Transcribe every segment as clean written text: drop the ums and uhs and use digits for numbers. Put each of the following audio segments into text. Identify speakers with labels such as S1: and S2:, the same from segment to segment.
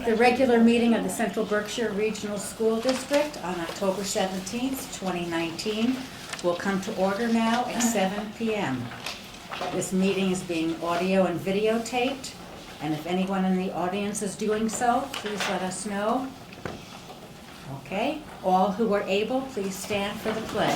S1: The regular meeting of the Central Berkshire Regional School District on October 17th, 2019 will come to order now at 7 p.m. This meeting is being audio and videotaped, and if anyone in the audience is doing so, please let us know. Okay, all who are able, please stand for the pledge.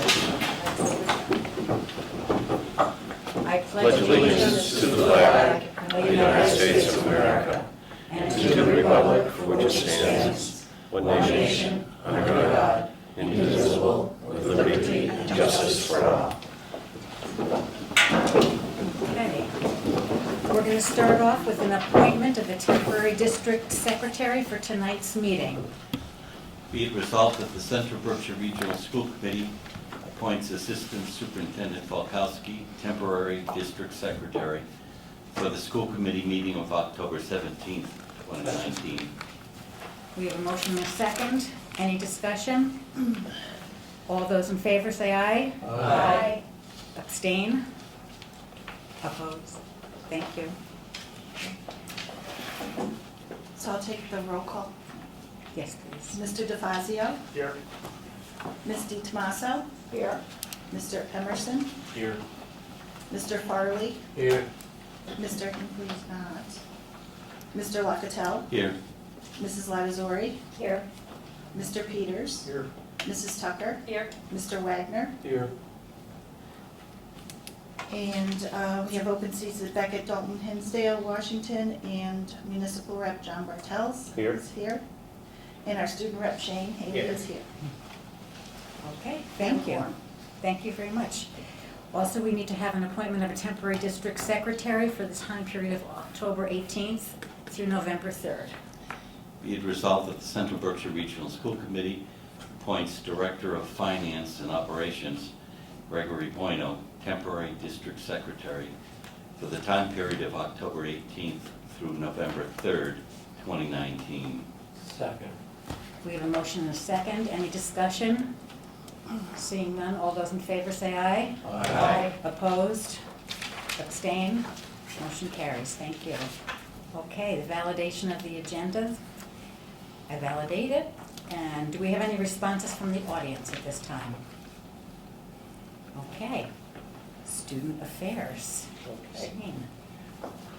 S1: I pledge
S2: allegiance to the flag of the United States of America and to the republic for which it stands, one nation, under God, indivisible, with liberty and justice for all.
S1: Okay. We're going to start off with an appointment of a temporary district secretary for tonight's meeting.
S3: Be it resolved that the Central Berkshire Regional School Committee appoints Assistant Superintendent Falkowski, temporary district secretary, for the school committee meeting of October 17th, 2019.
S1: We have a motion and a second. Any discussion? All those in favor say aye.
S2: Aye.
S1: Abstain? Oppose? Thank you.
S4: So I'll take the roll call.
S1: Yes, please.
S4: Mr. DeFazio?
S2: Here.
S4: Ms. DiTomaso? Here. Mr. Emerson?
S2: Here.
S4: Mr. Farley?
S2: Here.
S4: Mr. Please not. Mr. Locatell?
S3: Here.
S4: Mrs. Latazori?
S1: Here.
S4: Mr. Peters?
S2: Here.
S4: Mrs. Tucker?
S1: Here.
S4: Mr. Wagner?
S2: Here.
S4: And we have open seats at Beckett, Dalton, Hinsdale, Washington, and Municipal Rep John Bartels
S2: Here.
S4: is here. And our student rep Shane Haley
S2: Here.
S4: is here.
S1: Okay, thank you. Thank you very much. Also, we need to have an appointment of a temporary district secretary for the time period of October 18th through November 3rd.
S3: Be it resolved that the Central Berkshire Regional School Committee appoints Director of Finance and Operations Gregory Bueno, temporary district secretary, for the time period of October 18th through November 3rd, 2019.
S2: Second.
S1: We have a motion and a second. Any discussion? Seeing none, all those in favor say aye.
S2: Aye.
S1: Opposed? Abstain? Motion carries. Thank you. Okay, the validation of the agenda. I validate it. And do we have any responses from the audience at this time? Okay. Student affairs.
S5: Okay.
S1: Shane.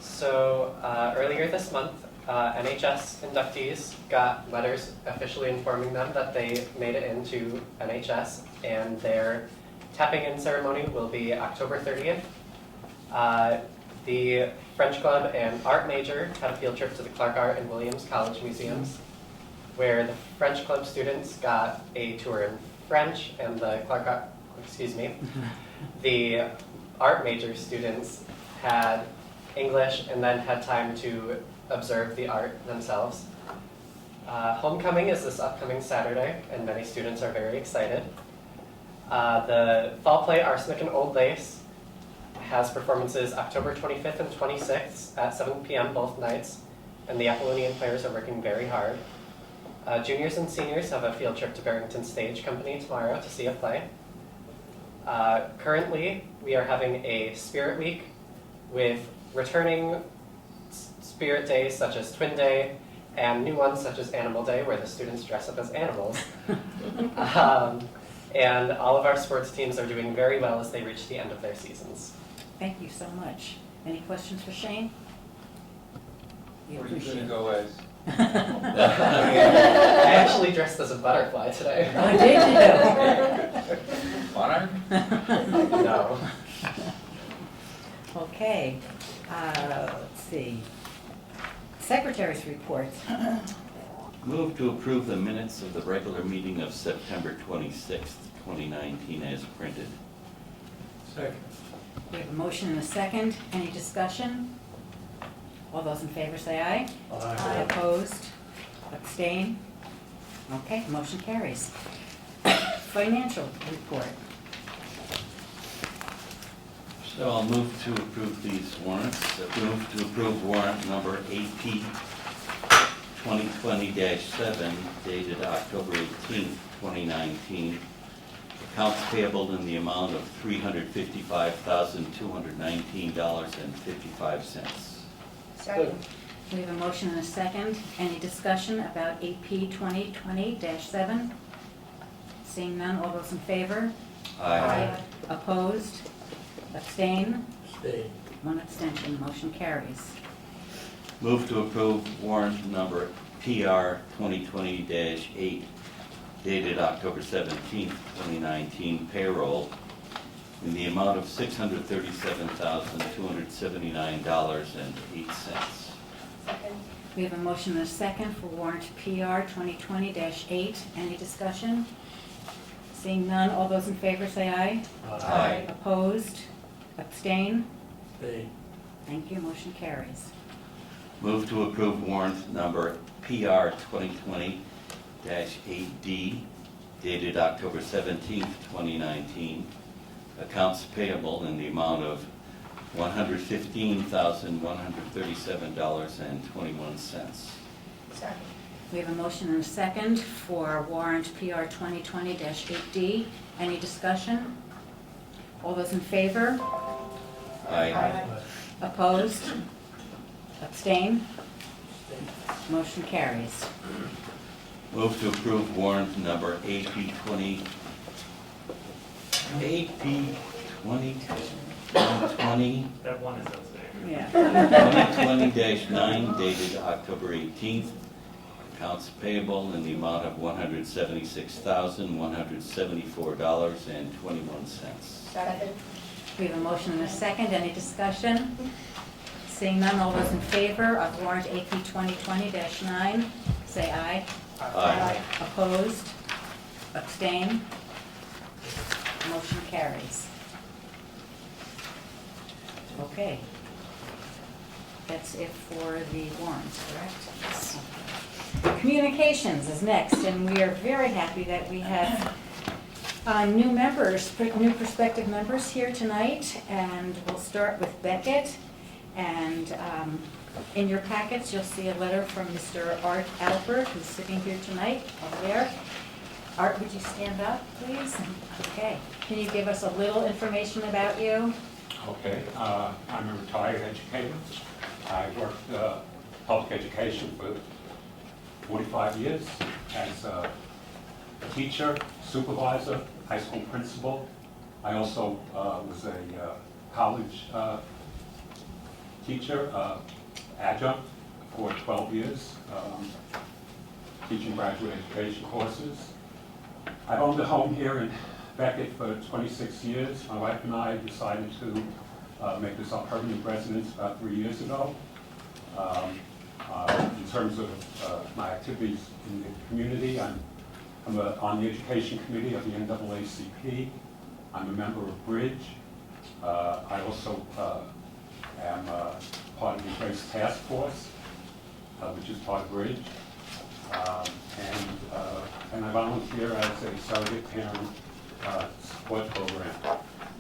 S5: So earlier this month, NHS inductees got letters officially informing them that they made it into NHS, and their tapping in ceremony will be October 30th. The French Club and art major had a field trip to the Clark Art and Williams College museums, where the French Club students got a tour in French, and the the art major students had English and then had time to observe the art themselves. Homecoming is this upcoming Saturday, and many students are very excited. The fall play Arsenic and Old Lace has performances October 25th and 26th at 7 p.m. both nights, and the Apollonian players are working very hard. Juniors and seniors have a field trip to Barrington Stage Company tomorrow to see a play. Currently, we are having a Spirit Week with returning Spirit Days such as Twin Day and new ones such as Animal Day, where the students dress up as animals. And all of our sports teams are doing very well as they reach the end of their seasons.
S1: Thank you so much. Any questions for Shane? We
S6: Where are you
S1: appreciate
S6: going to
S1: it.
S6: go as?
S5: I actually dressed as a butterfly today.
S1: Oh, did
S6: Monarch?
S5: No.
S1: you? Okay. Let's see. Secretary's report.
S3: Move to approve the minutes of the regular meeting of September 26th, 2019 as printed.
S6: Second.
S1: We have a motion and a second. Any discussion? All those in favor say aye.
S2: Aye.
S1: Opposed? Abstain? Okay, motion carries. Financial report.
S3: So I'll move to approve these warrants. Move to approve warrant number AP 2020-7 dated October 18th, 2019. Accounts payable in the amount of $355,219.55.
S1: Second. We have a motion and a second. Any discussion about AP 2020-7? Seeing none, all those in favor? Opposed? Abstain?
S6: Stay.
S1: One abstention, motion carries.
S3: Move to approve warrant number PR 2020-8 dated October 17th, 2019 payroll in the amount of $637,279.08.
S1: We have a motion and a second for warrant PR 2020-8. Any discussion? Seeing none, all those in favor say aye.
S3: Aye.
S1: Opposed? Abstain?
S6: Stay.
S1: Thank you, motion carries.
S3: Move to approve warrant number PR 2020-8D dated October 17th, 2019. Accounts payable in the amount of $115,137.21.
S1: We have a motion and a second for warrant PR 2020-8D. Any discussion? All those in favor?
S3: Aye.
S1: Opposed? Abstain? Motion carries.
S3: Move to approve warrant number AP 2020
S7: That one is outstanding.
S1: Yeah.
S3: 2020-9 dated October 18th. Accounts payable in the amount of $176,174.21.
S1: We have a motion and a second. Any discussion? Seeing none, all those in favor of warrant AP 2020-9, say aye.
S3: Aye.
S1: Opposed? Abstain? Motion carries. Okay. That's it for the warrants, correct? Communications is next, and we are very happy that we have new members, new prospective members here tonight, and we'll start with Beckett. And in your packets, you'll see a letter from Mr. Art Albert, who's sitting here tonight, over there. Art, would you stand up, please? Okay. Can you give us a little information about you?
S8: Okay, I'm a retired educator. I worked public education for 45 years as a teacher, supervisor, high school principal. I also was a college teacher, adjunct for 12 years, teaching graduate education courses. I've owned a home here in Beckett for 26 years. My wife and I decided to make this our permanent residence about 3 years ago. In terms of my activities in the community, I'm on the education committee of the NAACP. I'm a member of Bridge. I also am part of the Grace Task Force, which is part of Bridge. And I volunteer as a surrogate parent support program,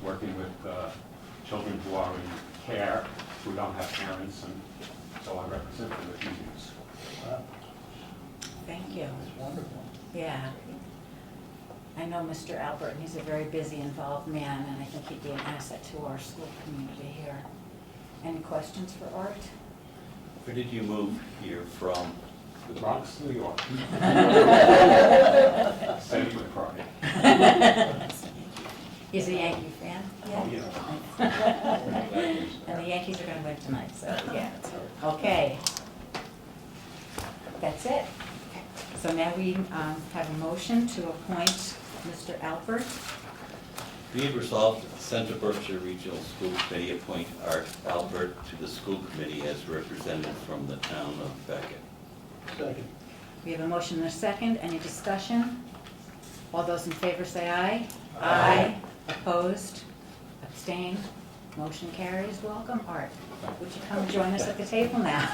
S8: working with children who are in care, who don't have parents, and so I represent them at meetings.
S1: Thank you.
S6: That's wonderful.
S1: Yeah. I know Mr. Albert, and he's a very busy, involved man, and I think he'd be an asset to our school community here. Any questions for Art?
S3: Where did you move here from?
S8: The Bronx, New York. Save my pride.
S1: He's a Yankee fan?
S8: Oh, yeah.
S1: And the Yankees are going to win tonight, so yeah. Okay. That's it. So now we have a motion to appoint Mr. Albert.
S3: Be it resolved that the Central Berkshire Regional School Committee appoint Art Albert to the school committee as representative from the town of Beckett.
S6: Second.
S1: We have a motion and a second. Any discussion? All those in favor say aye.
S6: Aye.
S1: Opposed? Abstained? Motion carries. Welcome, Art. Would you come join us at the table now?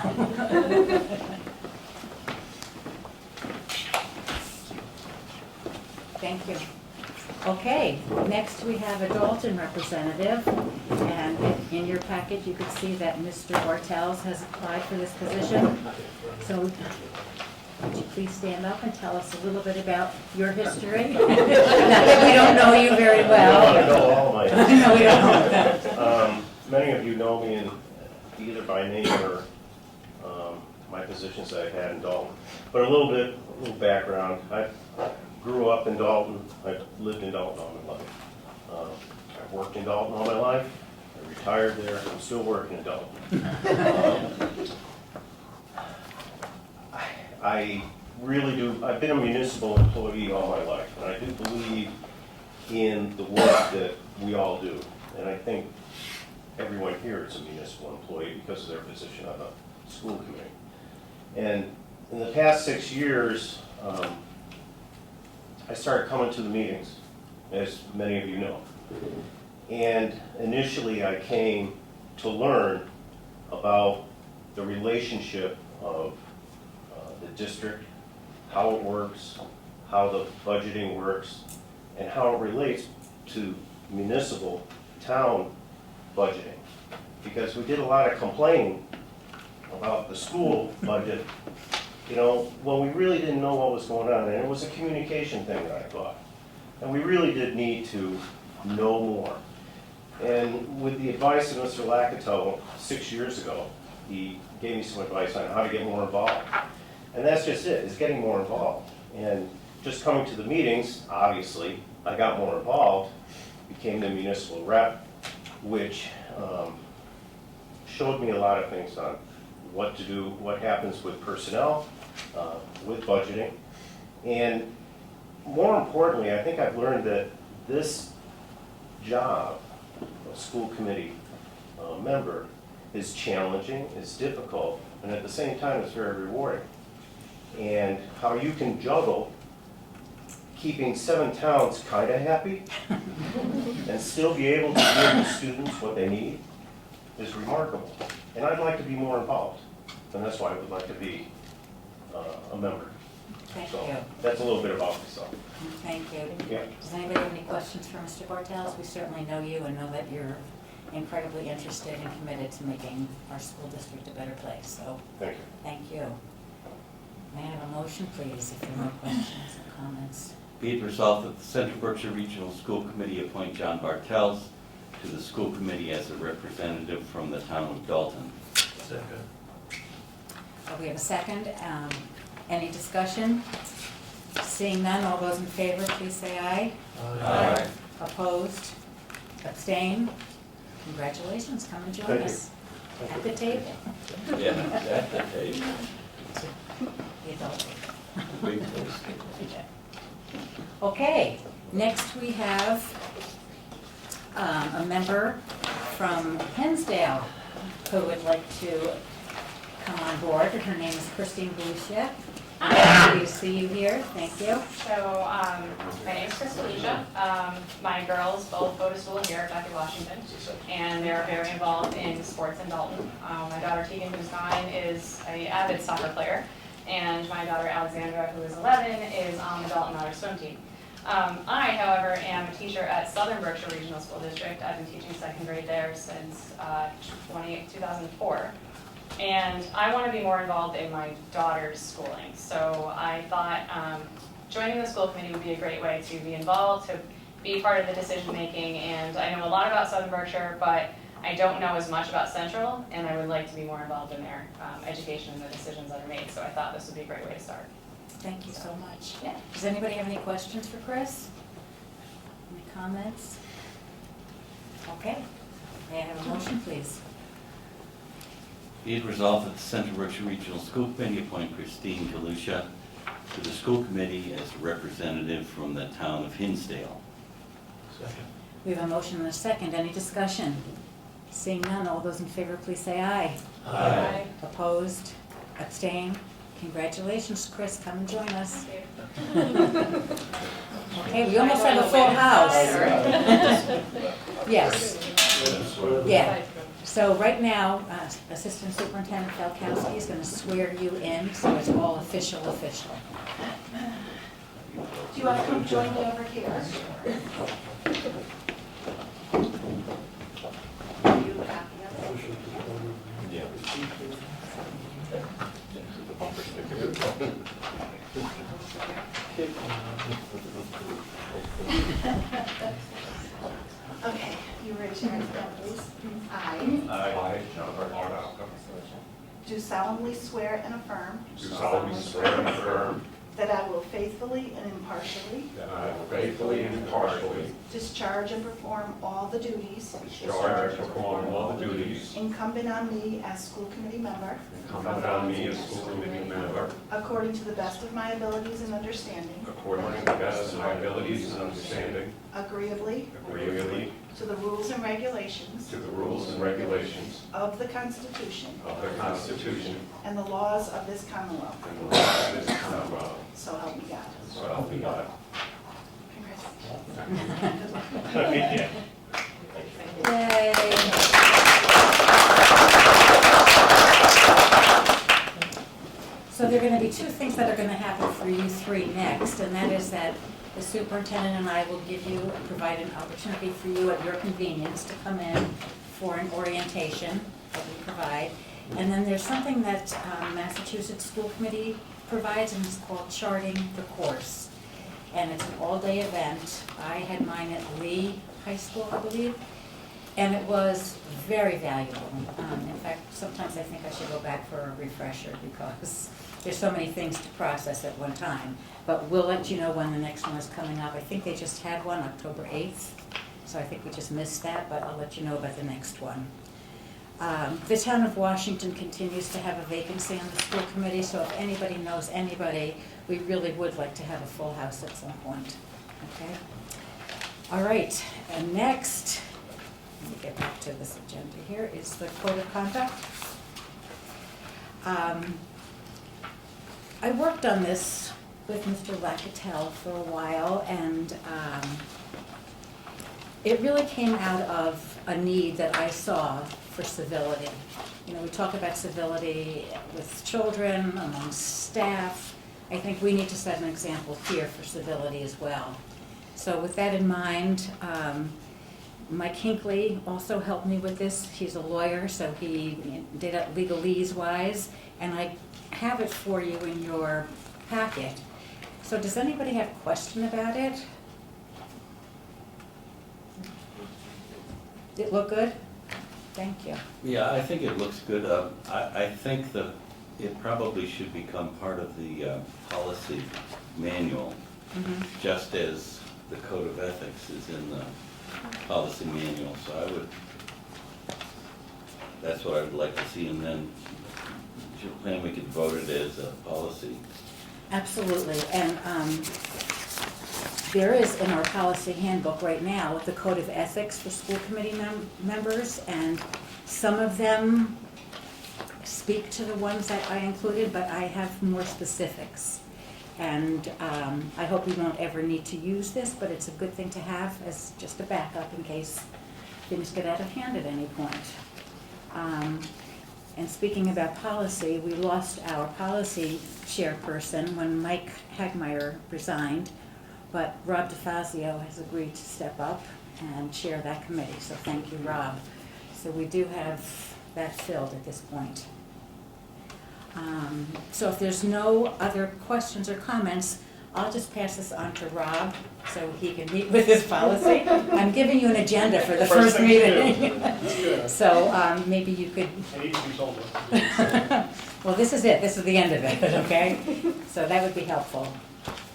S1: Thank you. Okay, next we have a Dalton representative, and in your packet you can see that Mr. Bartels has applied for this position. So would you please stand up and tell us a little bit about your history? Not that we don't know you very well.
S9: I know all my
S1: No, we don't know.
S9: Many of you know me either by name or
S2: my positions that I've had in Dalton. But a little background. I grew up in Dalton. I've lived in Dalton all my life. I've worked in Dalton all my life. I retired there. I'm still working in Dalton. I really do. I've been a municipal employee all my life, and I do believe in the work that we all do. And I think everyone here is a municipal employee because of their position on the school committee. And in the past 6 years, I started coming to the meetings, as many of you know. And initially I came to learn about the relationship of the district, how it works, how the budgeting works, and how it relates to municipal town budgeting. Because we did a lot of complaining about the school budget, you know, when we really didn't know what was going on, and it was a communication thing that I thought. And we really did need to know more. And with the advice of Mr. Lackato 6 years ago, he gave me some advice on how to get more involved. And that's just it, is getting more involved. And just coming to the meetings, obviously, I got more involved, became the municipal rep, which showed me a lot of things on what to do, what happens with personnel, with budgeting. And more importantly, I think I've learned that this job, a school committee member, is challenging, is difficult, and at the same time it's very rewarding. And how you can juggle keeping 7 towns kind of happy and still be able to give the students what they need is remarkable. And I'd like to be more involved, and that's why I would like to be a member.
S1: Thank
S2: So
S1: you.
S2: that's a little bit about myself.
S1: Thank you.
S2: Yeah.
S1: Does anybody have any questions for Mr. Bartels? We certainly know you and know that you're incredibly interested and committed to making our school district a better place, so
S2: Thank you.
S1: thank you. May I have a motion, please, if there are no questions or comments?
S3: Be it resolved that the Central Berkshire Regional School Committee appoint John Bartels to the school committee as a representative from the town of Dalton.
S6: Second.
S1: We have a second. Any discussion? Seeing none, all those in favor, please say aye.
S3: Aye.
S1: Opposed? Abstain? Congratulations, come and join
S2: Thank you.
S1: us at the table.
S3: Yeah, that's the table.
S1: The adult table.
S3: Big toast.
S1: Okay, next we have a member from Hinsdale who would like to come on board. Her name is Christine Boucher. Happy to see you here, thank you.
S7: So, my name is Crystal. My girls both go to school here at Dr. Washington, and they're very involved in sports in Dalton. My daughter Tegan, who's 9, is an avid soccer player, and my daughter Alexandra, who is 11, is on the Dalton Otter swim team. I, however, am a teacher at Southern Berkshire Regional School District. I've been teaching second grade there since 2004. And I want to be more involved in my daughter's schooling. So I thought joining the school committee would be a great way to be involved, to be part of the decision making. And I know a lot about Southern Berkshire, but I don't know as much about Central, and I would like to be more involved in their education and the decisions that are made. So I thought this would be a great way to start.
S1: Thank you so much.
S7: Yeah.
S1: Does anybody have any questions for Chris? Any comments? Okay, may I have a motion, please?
S3: Be it resolved that the Central Berkshire Regional School Committee appoint Christine Galusha to the school committee as a representative from the town of Hinsdale.
S6: Second.
S1: We have a motion and a second. Any discussion? Seeing none, all those in favor, please say aye.
S3: Aye.
S1: Opposed? Abstain? Congratulations, Chris. Come and join us. Okay, we almost have a full house. Yes. Yeah. So right now, Assistant Superintendent Falkowski is going to swear you in, so it's all official.
S4: Do you want to come join me over here? Are you happy of it?
S2: Yeah.
S4: Okay, you ready to write it down, please? I
S2: I, John Bartels,
S4: do solemnly swear and affirm
S2: do solemnly swear and affirm
S4: that I will faithfully and impartially
S2: that I will faithfully and impartially
S4: discharge and perform all the duties
S2: discharge and perform all the duties
S4: incumbent on me as school committee member
S2: incumbent on me as school committee member
S4: according to the best of my abilities and understanding,
S2: according to the best of my abilities and understanding,
S4: agreeably
S2: agreeably
S4: to the rules and regulations
S2: to the rules and regulations
S4: of the Constitution
S2: of the Constitution
S4: and the laws of this Commonwealth.
S2: and the laws of this Commonwealth.
S4: So help me God.
S2: So help me God.
S4: Congratulations.
S1: Yay. So there are going to be two things that are going to happen for you three next, and that is that the superintendent and I will provide an opportunity for you at your convenience to come in for an orientation that we provide. And then there's something that Massachusetts School Committee provides, and it's called Charting the Course. And it's an all-day event. I had mine at Lee High School, I believe, and it was very valuable. In fact, sometimes I think I should go back for a refresher because there's so many things to process at one time. But we'll let you know when the next one is coming up. I think they just had one October 8th, so I think we just missed that, but I'll let you know about the next one. The town of Washington continues to have a vacancy on the school committee, so if anybody knows anybody, we really would like to have a full house at some point, okay? All right, and next, let me get back to this agenda here, is the code of conduct. I worked on this with Mr. Lacatelle for a while, and it really came out of a need that I saw for civility. You know, we talk about civility with children, among staff. I think we need to set an example here for civility as well. So with that in mind, Mike Hinckley also helped me with this. He's a lawyer, so he did it legalese-wise, and I have it for you in your packet. So does anybody have a question about it? Did it look good? Thank you.
S3: Yeah, I think it looks good. I think that it probably should become part of the policy manual, just as the code of ethics is in the policy manual. So that's what I would like to see, and then is your plan we could vote it as a policy?
S1: Absolutely, and there is in our policy handbook right now the code of ethics for school committee members, and some of them speak to the ones that I included, but I have more specifics. And I hope we won't ever need to use this, but it's a good thing to have as just a backup in case things get out of hand at any point. And speaking about policy, we lost our policy chairperson when Mike Hagmeyer resigned, but Rob DeFazio has agreed to step up and chair that committee, so thank you, Rob. So we do have that filled at this point. So if there's no other questions or comments, I'll just pass this on to Rob so he can meet with his policy. I'm giving you an agenda for the first meeting. So maybe you could.
S6: I need to be told.
S1: Well, this is it. This is the end of it, okay? So that would be helpful.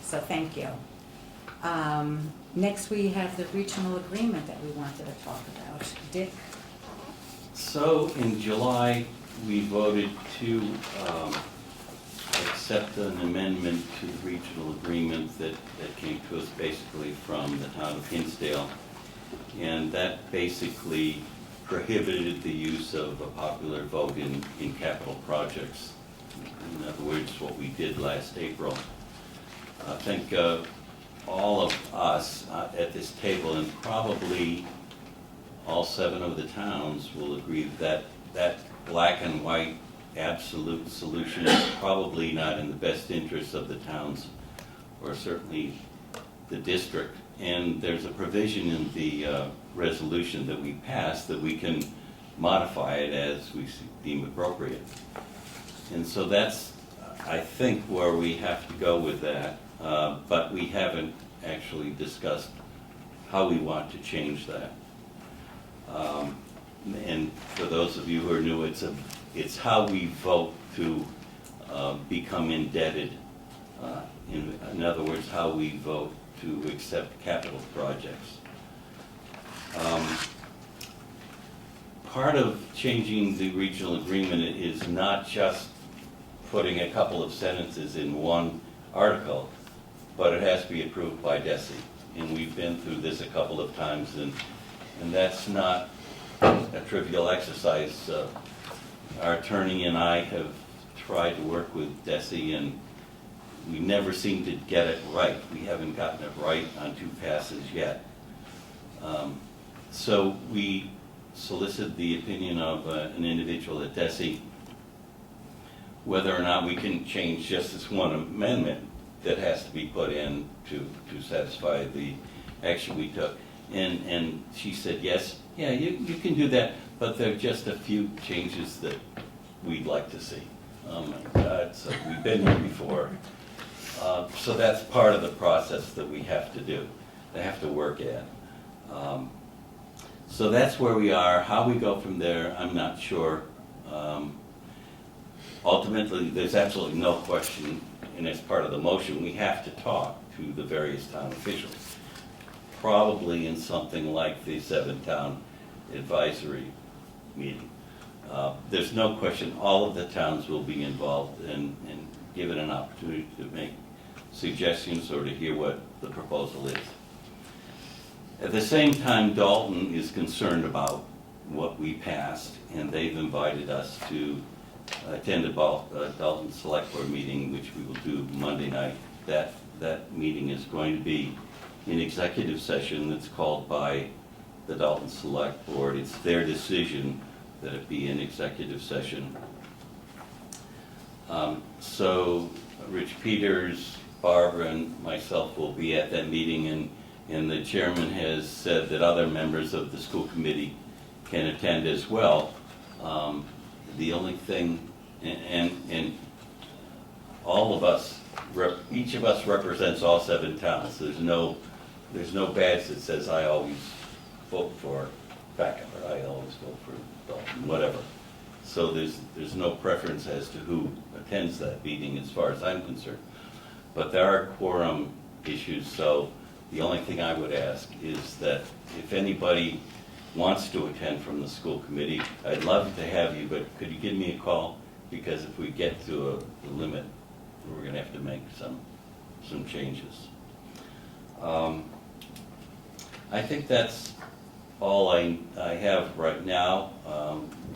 S1: So thank you. Next, we have the regional agreement that we wanted to talk about. Dick?
S3: So in July, we voted to accept an amendment to the regional agreement that came to us basically from the town of Hinsdale. And that basically prohibited the use of a popular vote in capital projects. In other words, what we did last April. I think all of us at this table, and probably all 7 of the towns, will agree that that black and white absolute solution is probably not in the best interest of the towns, or certainly the district. And there's a provision in the resolution that we passed that we can modify it as we deem appropriate. And so that's, I think, where we have to go with that, but we haven't actually discussed how we want to change that. And for those of you who are new, it's a It's how we vote to become indebted. In other words, how we vote to accept capital projects. Part of changing the regional agreement is not just putting a couple of sentences in one article, but it has to be approved by DESI. And we've been through this a couple of times, and that's not a trivial exercise. Our attorney and I have tried to work with DESI, and we never seem to get it right. We haven't gotten it right on 2 passes yet. So we solicited the opinion of an individual at DESI whether or not we can change just this one amendment that has to be put in to satisfy the action we took. And she said, yes, yeah, you can do that, but there are just a few changes that we'd like to see. Oh my God, so we've been here before. So that's part of the process that we have to do, they have to work at. So that's where we are. How we go from there, I'm not sure. Ultimately, there's absolutely no question, and as part of the motion, we have to talk to the various town officials. Probably in something like the 7-town advisory meeting. There's no question all of the towns will be involved and given an opportunity to make suggestions or to hear what the proposal is. At the same time, Dalton is concerned about what we passed, and they've invited us to attend a Dalton Select Board meeting, which we will do Monday night. That meeting is going to be an executive session that's called by the Dalton Select Board. It's their decision that it be an executive session. So Rich Peters, Barbara, and myself will be at that meeting, and the chairman has said that other members of the school committee can attend as well. The only thing, and all of us, each of us represents all 7 towns. There's no badge that says I always vote for Becker, or I always vote for Dalton, whatever. So there's no preference as to who attends that meeting as far as I'm concerned. But there are quorum issues, so the only thing I would ask is that if anybody wants to attend from the school committee, I'd love to have you, but could you give me a call? Because if we get to a limit, we're going to have to make some changes. I think that's all I have right now.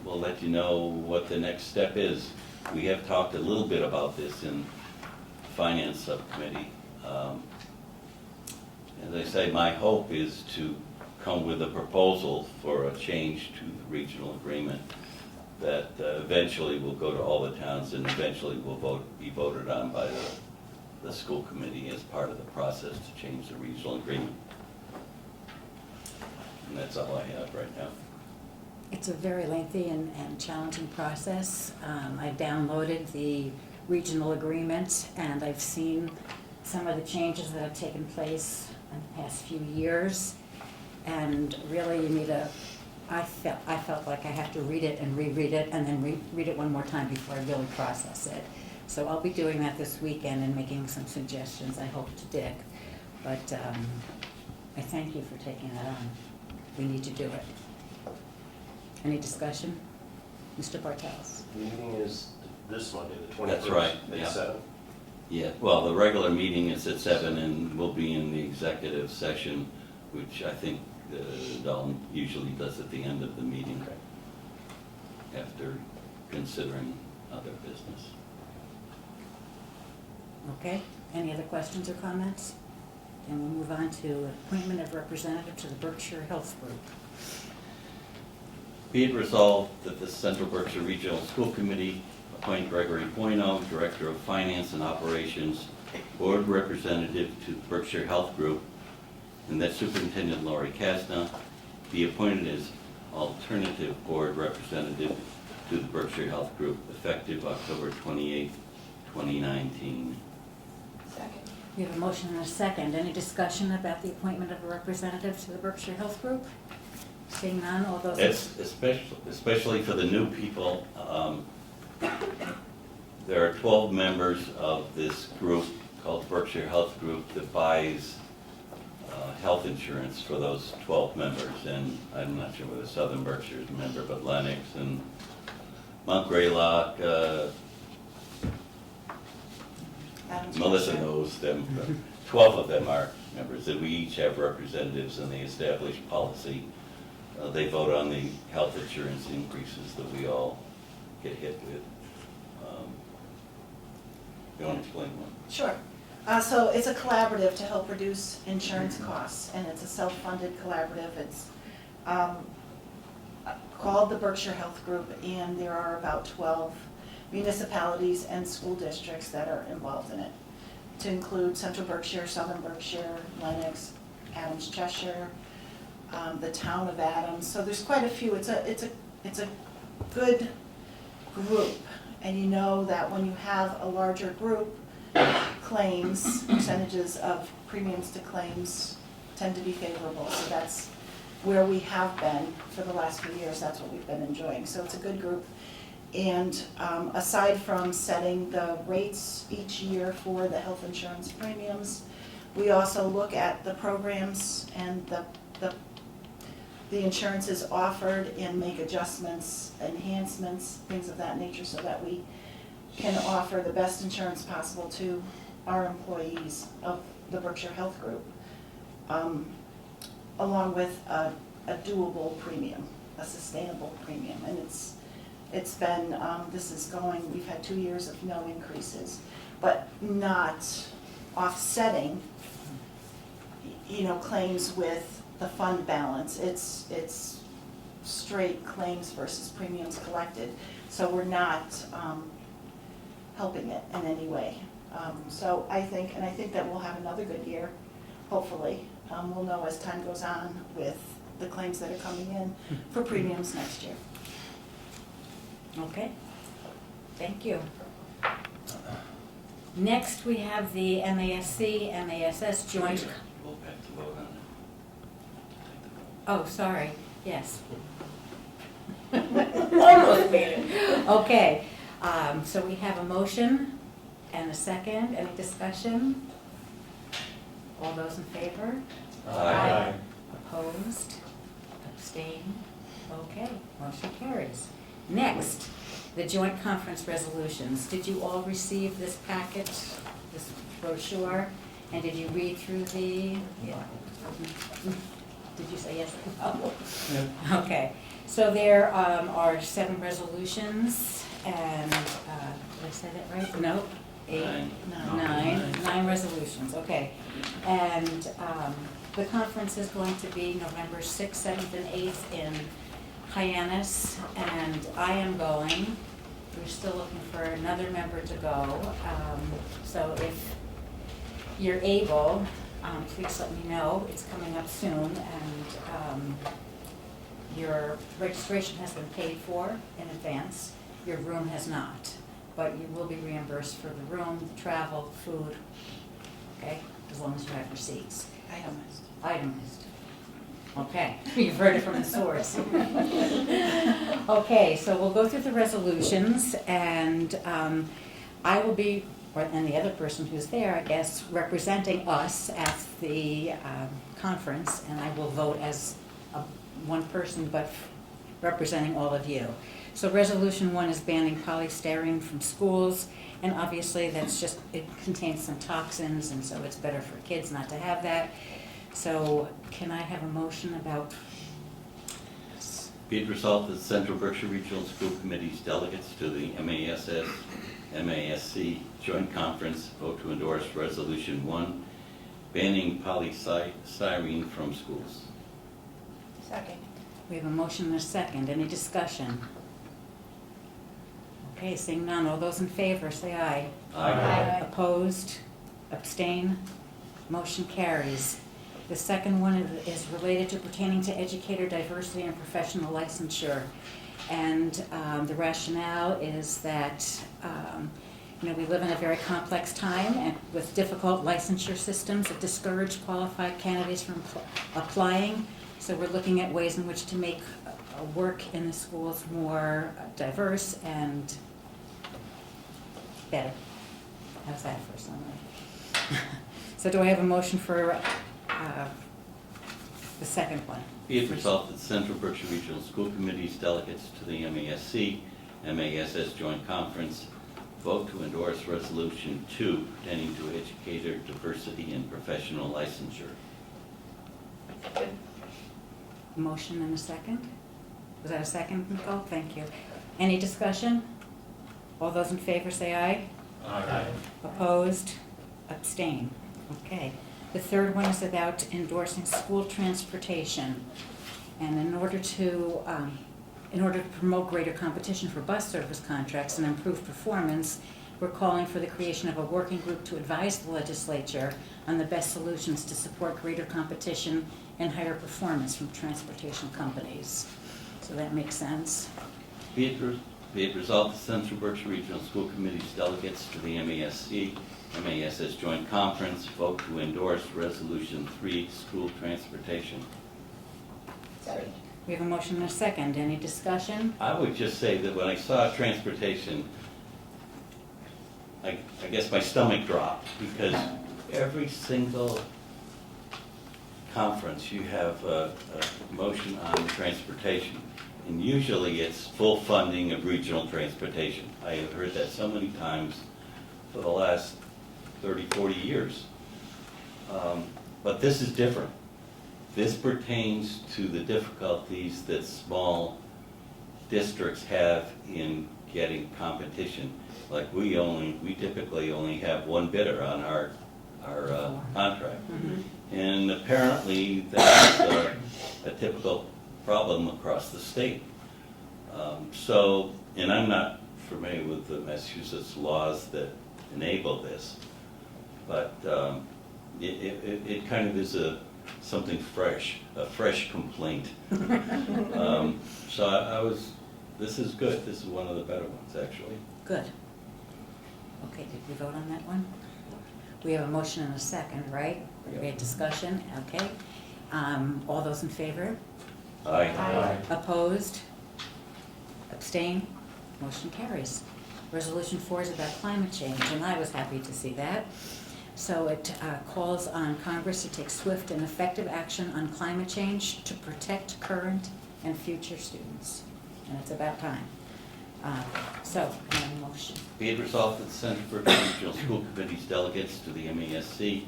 S3: We'll let you know what the next step is. We have talked a little bit about this in the Finance Subcommittee. As I say, my hope is to come with a proposal for a change to the regional agreement that eventually will go to all the towns and eventually will be voted on by the school committee as part of the process to change the regional agreement. And that's all I have right now.
S1: It's a very lengthy and challenging process. I downloaded the regional agreement, and I've seen some of the changes that have taken place in the past few years. And really, you need I felt like I have to read it and reread it and then read it one more time before I really process it. So I'll be doing that this weekend and making some suggestions, I hope, to Dick. But I thank you for taking that on. We need to do it. Any discussion? Mr. Bartels?
S2: The meeting is this Monday, the 21st.
S3: That's right,
S2: At
S3: yeah.
S2: 7.
S3: Yeah, well, the regular meeting is at 7 and we'll be in the executive session, which I think Dalton usually does at the end of the meeting after considering other business.
S1: Okay, any other questions or comments? Then we'll move on to appointment of representative to the Berkshire Health Group.
S3: Be it resolved that the Central Berkshire Regional School Committee appoint Gregory Bueno, Director of Finance and Operations, Board Representative to the Berkshire Health Group, and that Superintendent Laurie Kasna be appointed as alternative Board Representative to the Berkshire Health Group effective October 28, 2019.
S7: Second.
S1: We have a motion and a second. Any discussion about the appointment of a representative to the Berkshire Health Group? Seeing none, all those.
S3: It's especially for the new people. There are 12 members of this group called Berkshire Health Group that buys health insurance for those 12 members. And I'm not sure whether Southern Berkshire is a member, but Lennox and Mount Greylock,
S4: Adam's
S3: Melissa
S4: Berkshire.
S3: knows them. 12 of them are members, and we each have representatives in the established policy. They vote on the health insurance increases that we all get hit with. You want to explain one?
S4: Sure. So it's a collaborative to help reduce insurance costs, and it's a self-funded collaborative. It's called the Berkshire Health Group, and there are about 12 municipalities and school districts that are involved in it, to include Central Berkshire, Southern Berkshire, Lennox, Adams, Cheshire, the town of Adams. So there's quite a few. It's a good group, and you know that when you have a larger group, claims, percentages of premiums to claims tend to be favorable. So that's where we have been for the last few years. That's what we've been enjoying. So it's a good group. And aside from setting the rates each year for the health insurance premiums, we also look at the programs and the insurances offered and make adjustments, enhancements, things of that nature, so that we can offer the best insurance possible to our employees of the Berkshire Health Group, along with a doable premium, a sustainable premium. And it's been, we've had 2 years of no increases, but not offsetting, claims with the fund balance. It's straight claims versus premiums collected. So we're not helping it in any way. So I think that we'll have another good year, hopefully. We'll know as time goes on with the claims that are coming in for premiums next year.
S1: Okay, thank you. Next, we have the MASC, MASS joint.
S3: We'll have to vote on it.
S1: Oh, sorry, yes. Almost made it. Okay, so we have a motion and a second. Any discussion? All those in favor?
S3: Aye.
S1: Opposed? Abstained? Okay, motion carries. Next, the joint conference resolutions. Did you all receive this packet, this brochure? And did you read through the? Yeah. Did you say yes or no?
S6: Yeah.
S1: Okay, so there are 7 resolutions, and, did I say that right? No? 8?
S3: Nine.
S1: 9 resolutions, okay. And the conference is going to be November 6th, 7th, and 8th in Hyannis, and I am going. We're still looking for another member to go. So if you're able, please let me know. It's coming up soon, and your registration has been paid for in advance. Your room has not, but you will be reimbursed for the room, the travel, food, okay? As long as you have receipts. Itemized. Okay, you've heard it from the source. Okay, so we'll go through the resolutions, and I will be, and the other person who's there, I guess, representing us at the conference, and I will vote as one person, but representing all of you. So Resolution 1 is banning polystyrene from schools, and obviously that's just, it contains some toxins, and so it's better for kids not to have that. So can I have a motion about?
S3: Be it resolved that the Central Berkshire Regional School Committee's delegates to the MASS, MASC Joint Conference vote to endorse Resolution 1, banning polystyrene from schools.
S4: Second.
S1: We have a motion and a second. Any discussion? Okay, seeing none. All those in favor, say aye.
S4: Aye.
S1: Opposed? Abstain? Motion carries. The second one is related to pertaining to educator diversity and professional licensure. And the rationale is that we live in a very complex time, and with difficult licensure systems that discourage qualified candidates from applying. So we're looking at ways in which to make work in the schools more diverse and better. How's that for a summary? So do I have a motion for the second one?
S3: Be it resolved that the Central Berkshire Regional School Committee's delegates to the MASC, MASS Joint Conference vote to endorse Resolution 2 pertaining to educator diversity and professional licensure.
S1: Motion and a second? Was that a second, Nicole? Thank you. Any discussion? All those in favor say aye.
S6: Aye.
S1: Opposed? Abstain. Okay. The third one is about endorsing school transportation. And in order to promote greater competition for bus service contracts and improve performance, we're calling for the creation of a working group to advise the legislature on the best solutions to support greater competition and higher performance from transportation companies. So that makes sense.
S3: Be it resolved, the Central Berkshire Regional School Committee's delegates to the MASC, MASS Joint Conference vote to endorse Resolution 3, school transportation.
S4: Second.
S1: We have a motion and a second. Any discussion?
S3: I would just say that when I saw transportation, I guess my stomach dropped, because every single conference you have a motion on transportation, and usually it's full funding of regional transportation. I have heard that so many times for the last 30, 40 years. But this is different. This pertains to the difficulties that small districts have in getting competition. Like we typically only have one bidder on our contract. And apparently that's a typical problem across the state. And I'm not familiar with the Massachusetts laws that enable this, but it kind of is something fresh, a fresh complaint. This is good. This is one of the better ones, actually.
S1: Good. Okay, did we vote on that one? We have a motion and a second, right? We had discussion, okay. All those in favor?
S3: Aye.
S1: Opposed? Abstain? Motion carries. Resolution 4 is about climate change, and I was happy to see that. So it calls on Congress to take swift and effective action on climate change to protect current and future students. And it's about time. So, can I have a motion?
S3: Be it resolved that the Central Berkshire Regional School Committee's delegates to the MASC,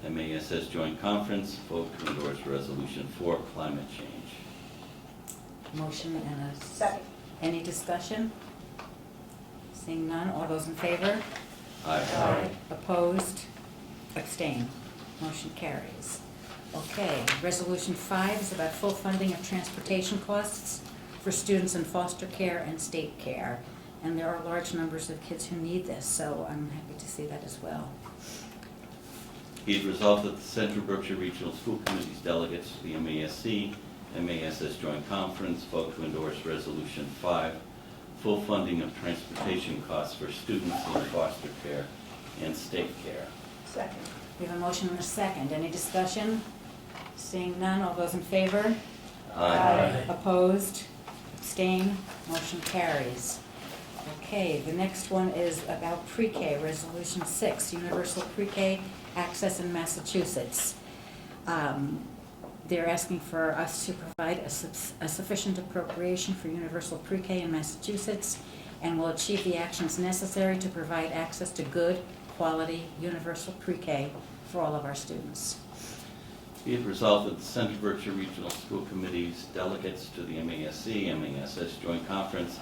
S3: MASS Joint Conference vote to endorse Resolution 4, climate change.
S1: Motion and a
S4: Second.
S1: Any discussion? Seeing none, all those in favor?
S3: Aye.
S1: Opposed? Abstain. Motion carries. Okay, Resolution 5 is about full funding of transportation costs for students in foster care and state care. And there are large numbers of kids who need this, so I'm happy to see that as well.
S3: Be it resolved that the Central Berkshire Regional School Committee's delegates to the MASC, MASS Joint Conference vote to endorse Resolution 5, full funding of transportation costs for students in foster care and state care.
S4: Second.
S1: We have a motion and a second. Any discussion? Seeing none, all those in favor?
S4: Aye.
S1: Opposed? Abstain? Motion carries. Okay, the next one is about pre-K, Resolution 6, Universal Pre-K Access in Massachusetts. They're asking for us to provide a sufficient appropriation for universal pre-K in Massachusetts, and will achieve the actions necessary to provide access to good, quality, universal pre-K for all of our students.
S3: Be it resolved that the Central Berkshire Regional School Committee's delegates to the MASC, MASS Joint Conference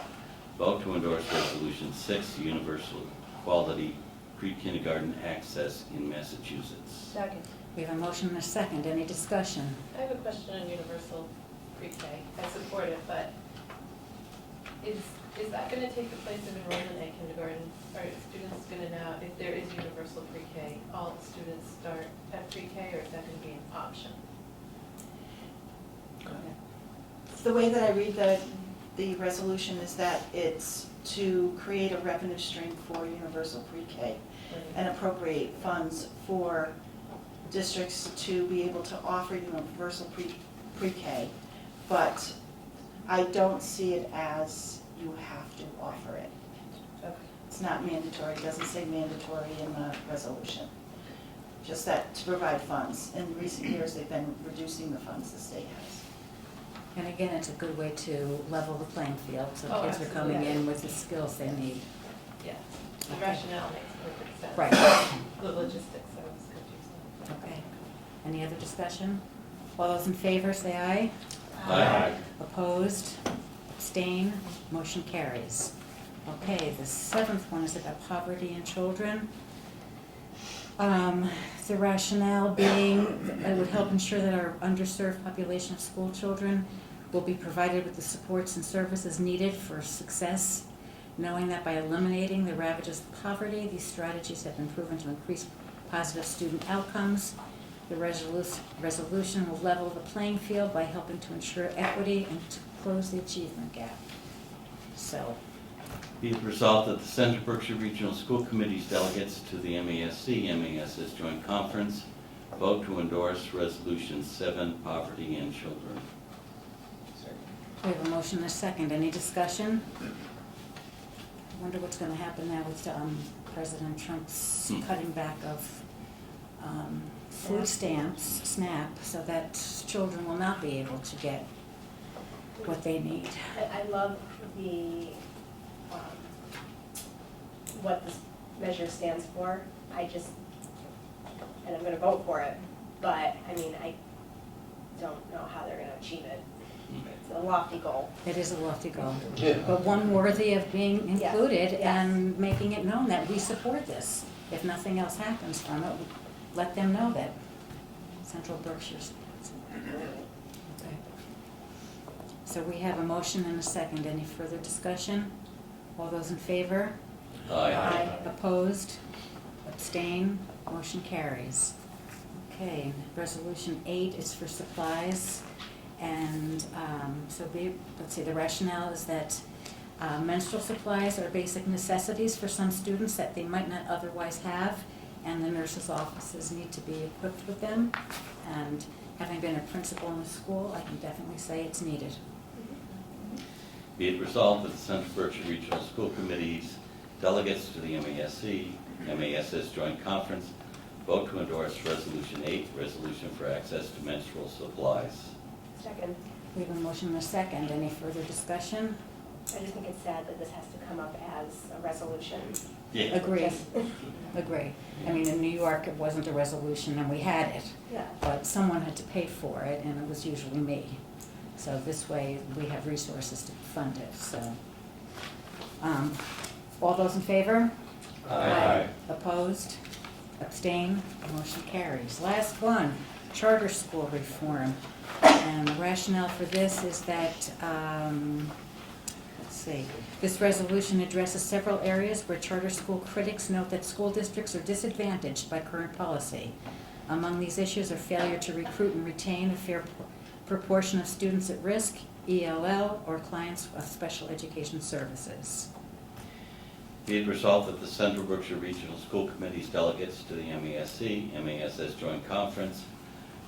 S3: vote to endorse Resolution 6, Universal Quality Pre-Kindergarten Access in Massachusetts.
S4: Second.
S1: We have a motion and a second. Any discussion?
S9: I have a question on universal pre-K. I support it, but is that going to take the place of enrollment at kindergarten? Are students going to now, if there is universal pre-K, all students start at pre-K, or is that going to be an option?
S1: Go ahead.
S4: The way that I read the resolution is that it's to create a revenue stream for universal pre-K and appropriate funds for districts to be able to offer universal pre-K, but I don't see it as you have to offer it.
S9: Okay.
S4: It's not mandatory, it doesn't say mandatory in the resolution. Just that to provide funds. In recent years, they've been reducing the funds the state has.
S1: And again, it's a good way to level the playing field, so
S9: Oh,
S1: kids are coming
S9: absolutely.
S1: in with the skills they need.
S9: Yeah, the
S1: Okay.
S9: rationale makes perfect sense.
S1: Right.
S9: The logistics, I was confused.
S1: Okay. Any other discussion? All those in favor, say aye.
S3: Aye.
S1: Opposed? Abstain? Motion carries. Okay, the 7th one is about poverty in children. The rationale being, it would help ensure that our underserved population of school children will be provided with the supports and services needed for success, knowing that by eliminating the ravages of poverty, these strategies have been proven to increase positive student outcomes. The resolution will level the playing field by helping to ensure equity and to close the achievement gap. So,
S3: Be it resolved that the Central Berkshire Regional School Committee's delegates to the MASC Joint Conference vote to endorse Resolution 7, Poverty in Children.
S1: we have a motion and a second. Any discussion? I wonder what's going to happen now with President Trump's cutting back of food stamps, SNAP, so that children will not be able to get what they need.
S10: I love the, what this measure stands for. And I'm gonna vote for it, but, I mean, I don't know how they're gonna achieve it. It's a lofty goal.
S1: It is a lofty goal,
S6: Yeah.
S1: but one worthy of being
S10: Yes,
S1: included
S10: yes.
S1: and making it known that we support this. If nothing else happens from it, let them know that Central Berkshire's. Okay. So we have a motion and a second. Any further discussion? All those in favor?
S3: Aye.
S1: Opposed? Abstain? Motion carries. Okay, resolution 8 is for supplies. And let's see, the rationale is that menstrual supplies are basic necessities for some students that they might not otherwise have, and the nurses' offices need to be equipped with them. And having been a principal in the school, I can definitely say it's needed.
S3: Be it resolved that the Central Berkshire Regional School Committee's delegates to the MASS Joint Conference vote to endorse Resolution 8, Resolution for Access to Menstrual Supplies.
S10: Second,
S1: We have a motion and a second. Any further discussion?
S10: I just think it's sad that this has to come up as a resolution.
S3: Yeah.
S1: Agree.
S10: Just-
S1: Agree. I mean, in New York, it wasn't a resolution and we had it,
S10: Yeah.
S1: but someone had to pay for it and it was usually me. So this way, we have resources to fund it, so. All those in favor?
S3: Aye.
S1: Opposed? Abstain? Motion carries. Last one, charter school reform. And the rationale for this is that, let's see, this resolution addresses several areas where charter school critics note that school districts are disadvantaged by current policy. Among these issues are failure to recruit and retain a fair proportion of students at risk, ELL, or clients of special education services.
S3: Be it resolved that the Central Berkshire Regional School Committee's delegates to the MASS Joint Conference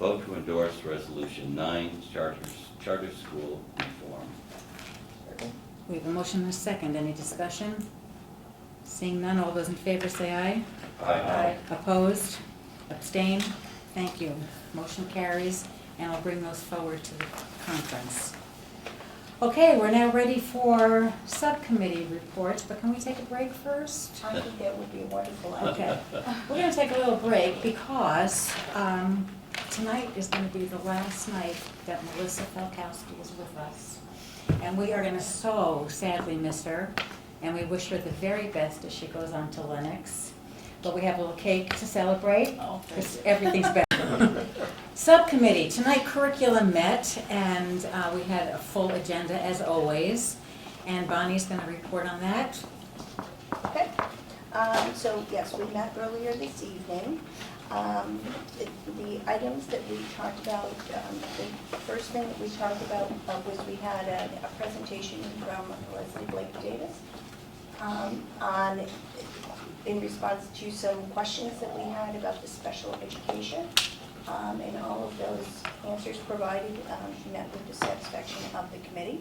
S3: vote to endorse Resolution 9, Charter School Reform.
S1: We have a motion and a second. Any discussion? Seeing none, all those in favor say aye.
S3: Aye.
S1: Opposed? Abstained? Thank you. Motion carries, and I'll bring those forward to the conference. Okay, we're now ready for subcommittee reports, but can we take a break first?
S10: I think that would be a wonderful idea.
S1: Okay. We're going to take a little break because tonight is going to be the last night that Melissa Falkowski is with us. And we are going to so sadly miss her, and we wish her the very best as she goes on to Lennox. But we have a little cake to celebrate, because everything's better. Subcommittee, tonight curriculum met, and we had a full agenda as always. And Bonnie's going to report on that.
S11: Okay, so yes, we met earlier this evening. The items that we talked about, the first thing that we talked about was we had a presentation from Leslie Blake Davis in response to some questions that we had about the special education And all of those answers provided met with the satisfaction of the committee.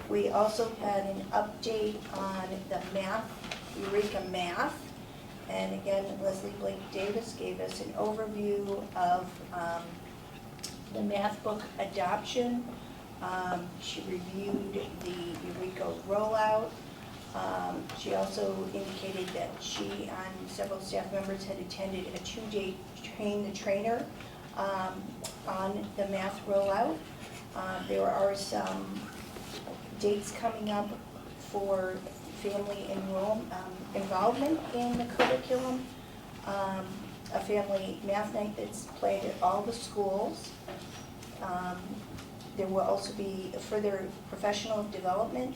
S11: We also had an update on the math, Eureka Math. And again, Leslie Blake Davis gave us an overview of the math book adoption. She reviewed the Eureka rollout. She also indicated that she and several staff members had attended a 2-day Train the Trainer on the math rollout. There are some dates coming up for family involvement in the curriculum. A family math night that's planned at all the schools. There will also be further professional development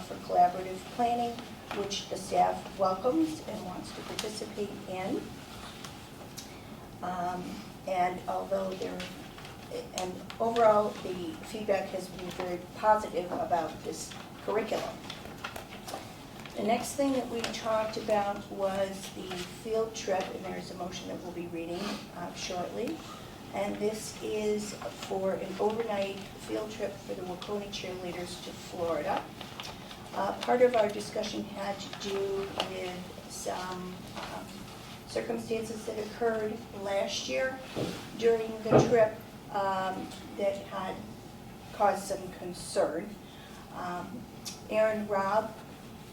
S11: for collaborative planning, which the staff welcomes and wants to participate in. And overall, the feedback has been very positive about this curriculum. The next thing that we talked about was the field trip, and there's a motion that we'll be reading shortly. And this is for an overnight field trip for the Waconia cheerleaders to Florida. Part of our discussion had to do with some circumstances that occurred last year during the trip that had caused some concern. Aaron Robb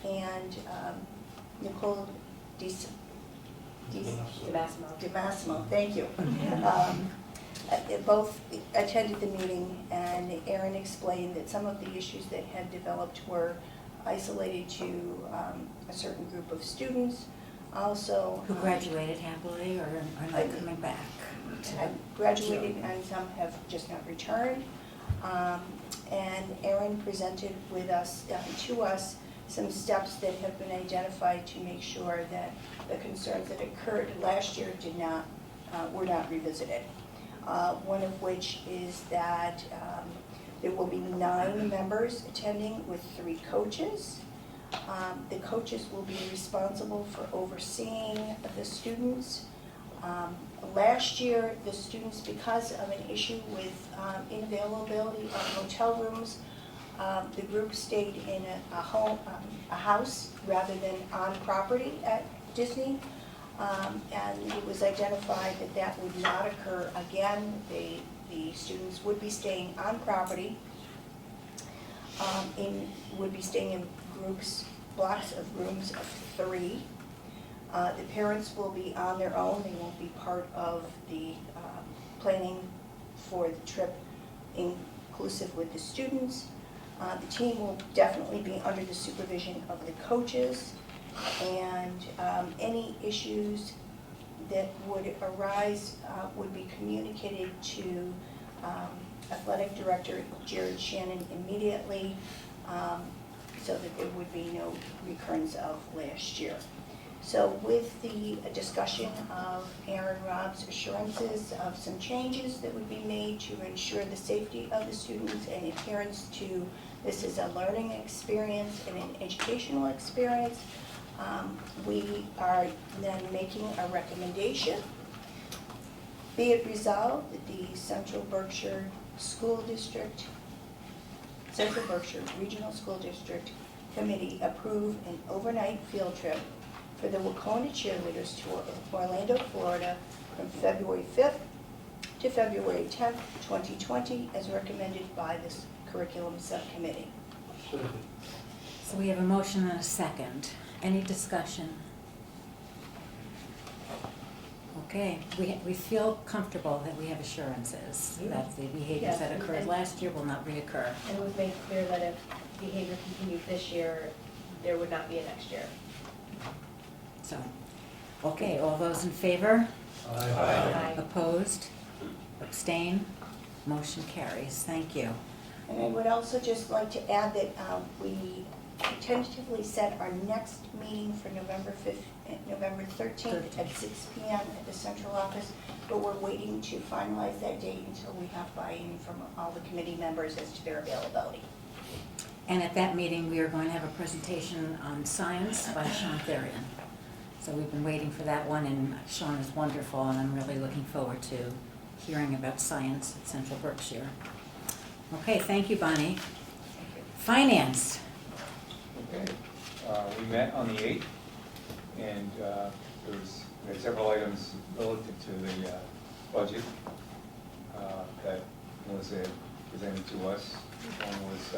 S11: and Nicole DeMassimo, thank you. Both attended the meeting, and Aaron explained that some of the issues that had developed were isolated to a certain group of students. Also,
S1: Who graduated happily or are not coming back?
S11: have graduated and some have just not returned. And Aaron presented with us, to us, some steps that have been identified to make sure that the concerns that occurred last year were not revisited. One of which is that there will be 9 members attending with 3 coaches. The coaches will be responsible for overseeing the students. Last year, the students, because of an issue with inavailability of hotel rooms, the group stayed in a house rather than on property at Disney. And it was identified that that would not occur again. The students would be staying on property, would be staying in blocks of rooms of 3. The parents will be on their own. They won't be part of the planning for the trip inclusive with the students. The team will definitely be under the supervision of the coaches, and any issues that would arise would be communicated to Athletic Director Jared Shannon immediately, so that there would be no recurrence of last year. So with the discussion of Aaron Robb's assurances of some changes that would be made to ensure the safety of the students and adherence to this is a learning experience and an educational experience, we are then making a recommendation. Be it resolved that the Central Berkshire Regional School District Committee approve an overnight field trip for the Waconia cheerleaders to Orlando, Florida from February 5th to February 10th, 2020, as recommended by this curriculum subcommittee.
S1: So we have a motion and a second. Any discussion? Okay, we feel comfortable that we have assurances that the behaviors
S10: Yes,
S1: that occurred
S10: and-
S1: last year will not reoccur.
S10: And it was made clear that if behavior continued this year, there would not be a next year.
S1: So, okay, all those in favor?
S10: Aye.
S1: Opposed? Abstain? Motion carries. Thank you.
S11: And I would also just like to add that we tentatively set our next meeting for November 13th at 6 p.m. at the central office, but we're waiting to finalize that date until we have buy-in from all the committee members as to their availability.
S1: And at that meeting, we are going to have a presentation on science by Sean Therian. So we've been waiting for that one, and Sean is wonderful, and I'm really looking forward to hearing about science at Central Berkshire. Okay, thank you, Bonnie. Finance.
S12: Okay, we met on the 8th, and we had several items relative to the budget that Melissa presented to us. One was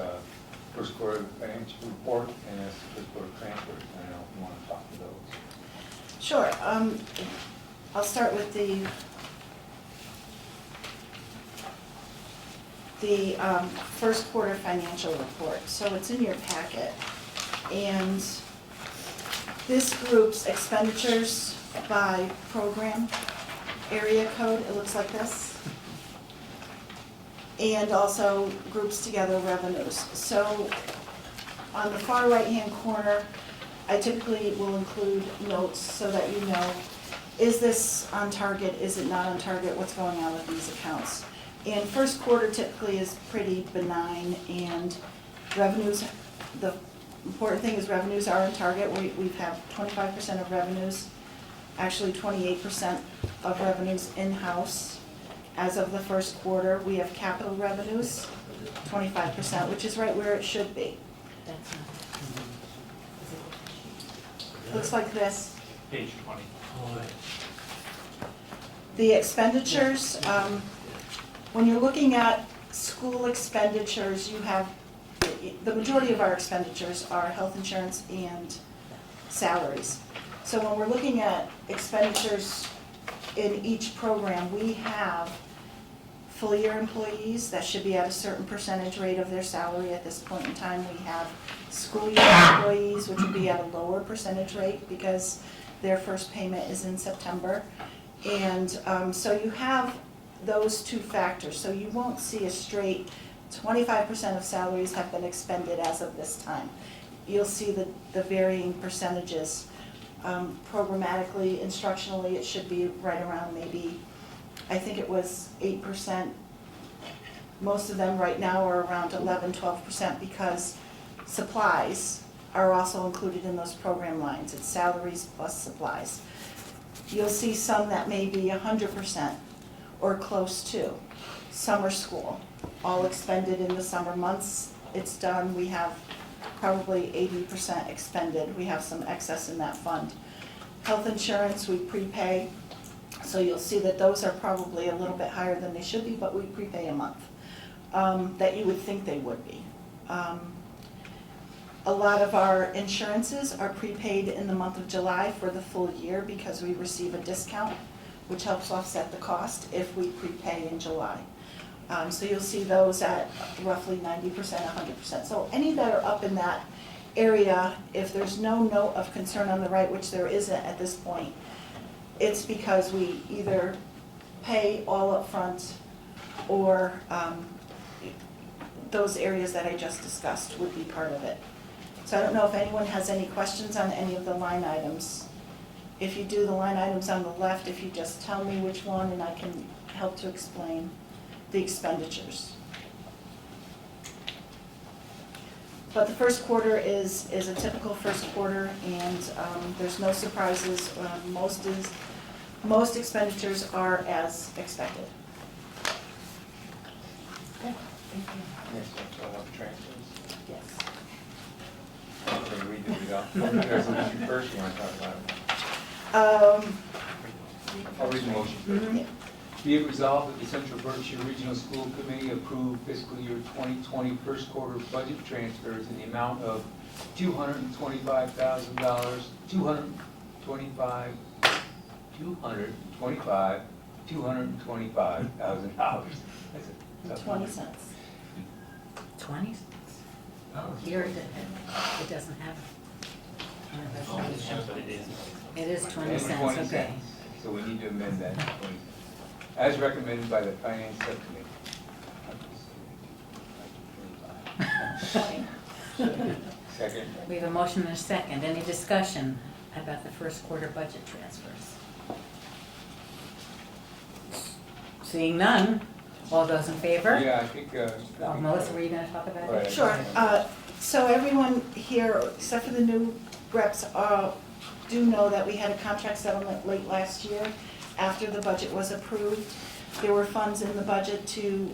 S12: first quarter financial report, and that's the first quarter transfers. I don't know if you want to talk to those.
S4: Sure. I'll start with the first quarter financial report. So it's in your packet. And this groups expenditures by program area code. It looks like this. And also groups together revenues. So on the far right-hand corner, I typically will include notes so that you know, is this on target, is it not on target, what's going on with these accounts. And first quarter typically is pretty benign, and revenues, the important thing is revenues are on target. We have 25% of revenues, actually 28% of revenues in-house. As of the first quarter, we have capital revenues, 25%, which is right where it should be.
S1: That's not.
S4: Looks like this.
S6: Page 20.
S4: The expenditures, when you're looking at school expenditures, you have, the majority of our expenditures are health insurance and salaries. So when we're looking at expenditures in each program, we have full year employees that should be at a certain percentage rate of their salary at this point in time. We have school year employees, which would be at a lower percentage rate because their first payment is in September. And so you have those two factors. So you won't see a straight 25% of salaries have been expended as of this time. You'll see the varying percentages. Programmatically, instructionally, it should be right around maybe, I think it was 8%. Most of them right now are around 11, 12% because supplies are also included in those program lines. It's salaries plus supplies. You'll see some that may be 100% or close to. Summer school, all expended in the summer months. It's done. We have probably 80% expended. We have some excess in that fund. Health insurance, we prepay. So you'll see that those are probably a little bit higher than they should be, but we prepay a month, that you would think they would be. A lot of our insurances are prepaid in the month of July for the full year because we receive a discount, which helps offset the cost if we prepay in July. So you'll see those at roughly 90%, 100%. So any that are up in that area, if there's no note of concern on the right, which there isn't at this point, it's because we either pay all up front or those areas that I just discussed would be part of it. So I don't know if anyone has any questions on any of the line items. If you do the line items on the left, if you just tell me which one and I can help to explain the expenditures. But the first quarter is a typical first quarter, and there's no surprises. Most expenditures are as expected.
S12: Yes, so I'll have the transfers.
S4: Yes.
S12: Okay, we did it up. Resolution first, you want to talk about it? I'll read the motion first.
S4: Yeah.
S12: Be it resolved that the Central Berkshire Regional School Committee approve fiscal year 2020 first quarter budget transfers in the amount of $225,000, $225,000. That's it.
S4: 20 cents.
S1: 20 cents? Oh, here it doesn't have it. It is 20
S12: And
S1: cents,
S12: 20
S1: okay.
S12: cents. So we need to amend that to 20 cents. As recommended by the Finance Subcommittee. Second.
S1: We have a motion and a second. Any discussion about the first quarter budget transfers? Seeing none, all those in favor?
S12: Yeah, I think.
S1: Melissa, were you going to talk about it?
S12: Right.
S4: Sure. So everyone here, except for the new reps, do know that we had a contract settlement late last year after the budget was approved. there were funds in the budget to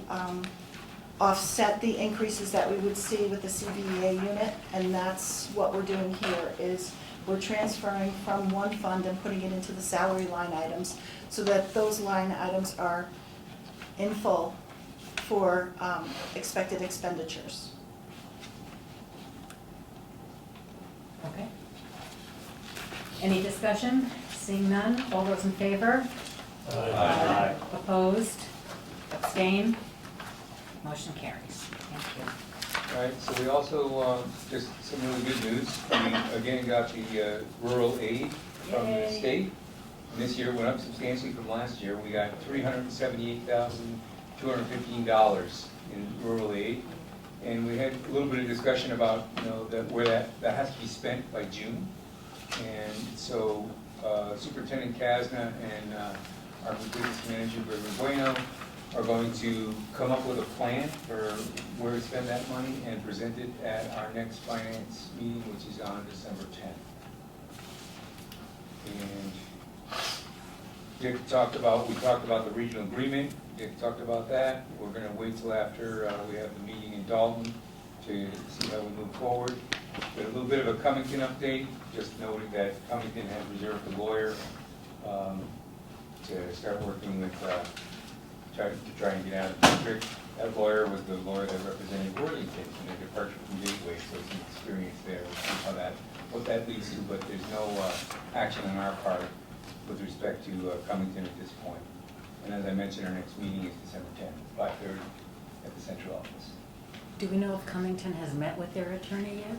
S4: offset the increases that we would see with the CBEA unit, and that's what we're doing here, is we're transferring from one fund and putting it into the salary line items so that those line items are in full for expected expenditures.
S1: Okay. Any discussion? Seeing none, all those in favor?
S3: Aye.
S1: Opposed? Abstain? Motion carries. Thank you.
S12: All right, so we also, just some really good news. We again got the rural aid from the
S1: Yay.
S12: state. And this year it went up substantially from last year. We got $378,215 in rural aid. And we had a little bit of discussion about, where that has to be spent by June. And so Superintendent Kasna and our business manager, Gregory Bueno, are going to come up with a plan for where to spend that money and present it at our next finance meeting, which is on December 10th. And we talked about the regional agreement. Dick talked about that. We're going to wait till after we have the meeting in Dalton to see how we move forward. But a little bit of a Cummington update, just noting that Cummington has reserved a lawyer to start working with, to try and get out of the district. That lawyer was the lawyer that represented Worthington in their departure from Gateway, so some experience there. We'll see what that leads to, but there's no action on our part with respect to Cummington at this point. And as I mentioned, our next meeting is December 10th, 5:30 at the central office.
S1: Do we know if Cummington has met with their attorney yet?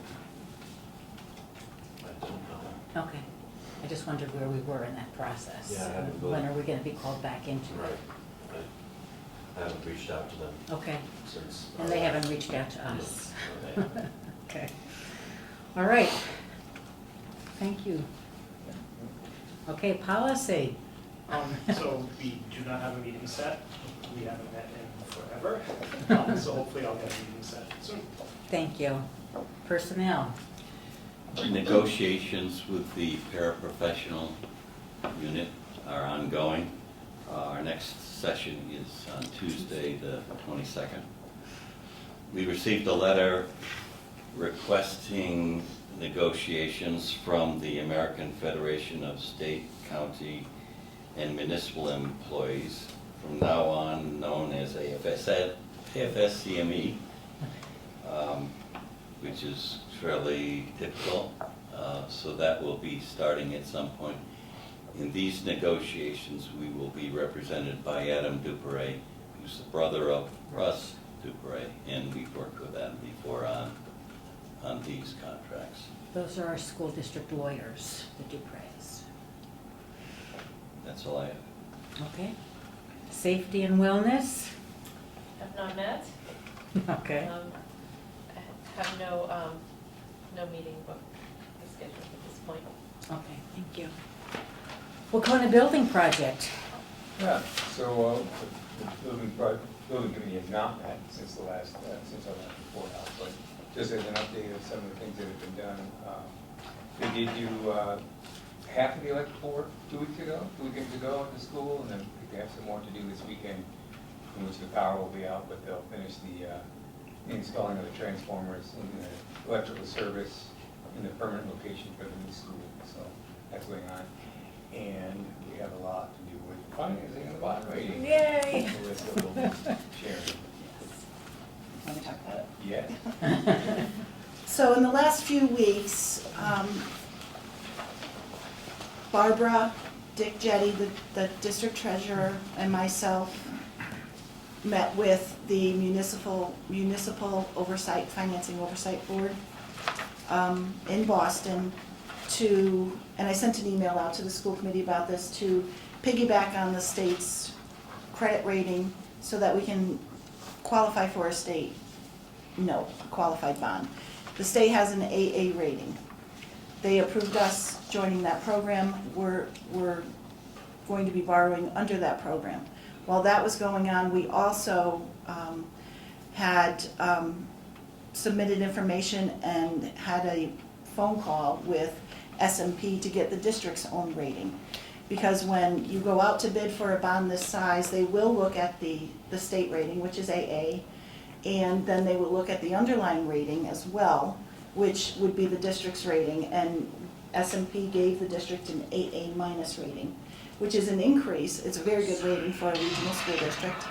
S2: I don't know.
S1: Okay. I just wondered where we were in that process.
S2: Yeah, I haven't
S1: When
S2: really-
S1: are we going to be called back into it?
S2: Right. I haven't reached out to them
S1: Okay.
S2: since.
S1: And they haven't reached out to us.
S2: No, they-
S1: Okay. All right. Thank you. Okay, policy.
S6: So we do not have a meeting set. We haven't met in forever. So hopefully I'll get a meeting set soon.
S1: Thank you. Personnel.
S3: Negotiations with the paraprofessional unit are ongoing. Our next session is on Tuesday, the 22nd. We received a letter requesting negotiations from the American Federation of State, County, and Municipal Employees, from now on known as AFSCME, which is fairly typical. So that will be starting at some point. In these negotiations, we will be represented by Adam Duperret, who's the brother of Russ Duperret, and we've worked with Adam before on these contracts.
S1: Those are our school district lawyers, the Dupreys.
S3: That's all I have.
S1: Okay. Safety and wellness.
S9: Have not met.
S1: Okay.
S9: Have no meeting booked scheduled at this point.
S1: Okay, thank you. Wakona Building Project.
S12: Yeah, so the building committee has not met since I left the courthouse, but just as an update of some of the things that have been done. They did do half of the electrical work 2 weekends ago at the school, and then they have some more to do this weekend, in which the power will be out, but they'll finish the installing of the transformers in the electrical service in the permanent location for the new school. So that's going on. And we have a lot to do with financing and the bond rating.
S1: Yay!
S12: Melissa will be sharing.
S4: Want to talk about it?
S12: Yes.
S4: So in the last few weeks, Barbara, Dick Jetty, the district treasurer, and myself met with the municipal oversight, financing oversight board in Boston and I sent an email out to the school committee about this, to piggyback on the state's credit rating so that we can qualify for a state note, a qualified bond. The state has an AA rating. They approved us joining that program. We're going to be borrowing under that program. While that was going on, we also had submitted information and had a phone call with S&P to get the district's own rating. because when you go out to bid for a bond this size, they will look at the state rating, which is AA, and then they will look at the underlying rating as well, which would be the district's rating, and S&P gave the district an AA minus rating, which is an increase. It's a very good rating for a regional school district,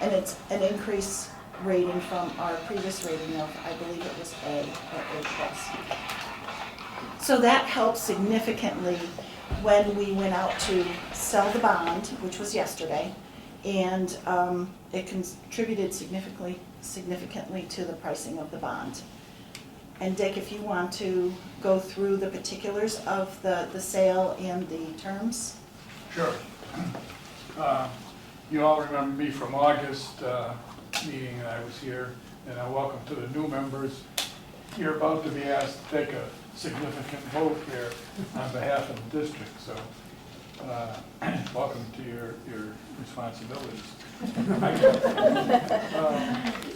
S4: and it's an increase rating from our previous rating of, I believe it was A or A plus. So that helped significantly when we went out to sell the bond, which was yesterday, and it contributed significantly to the pricing of the bond. And Dick, if you want to go through the particulars of the sale and the terms?
S13: Sure. You all remember me from August meeting, and I was here, and I welcome to the new members. You're about to be asked to take a significant vote here on behalf of the district, so welcome to your responsibilities.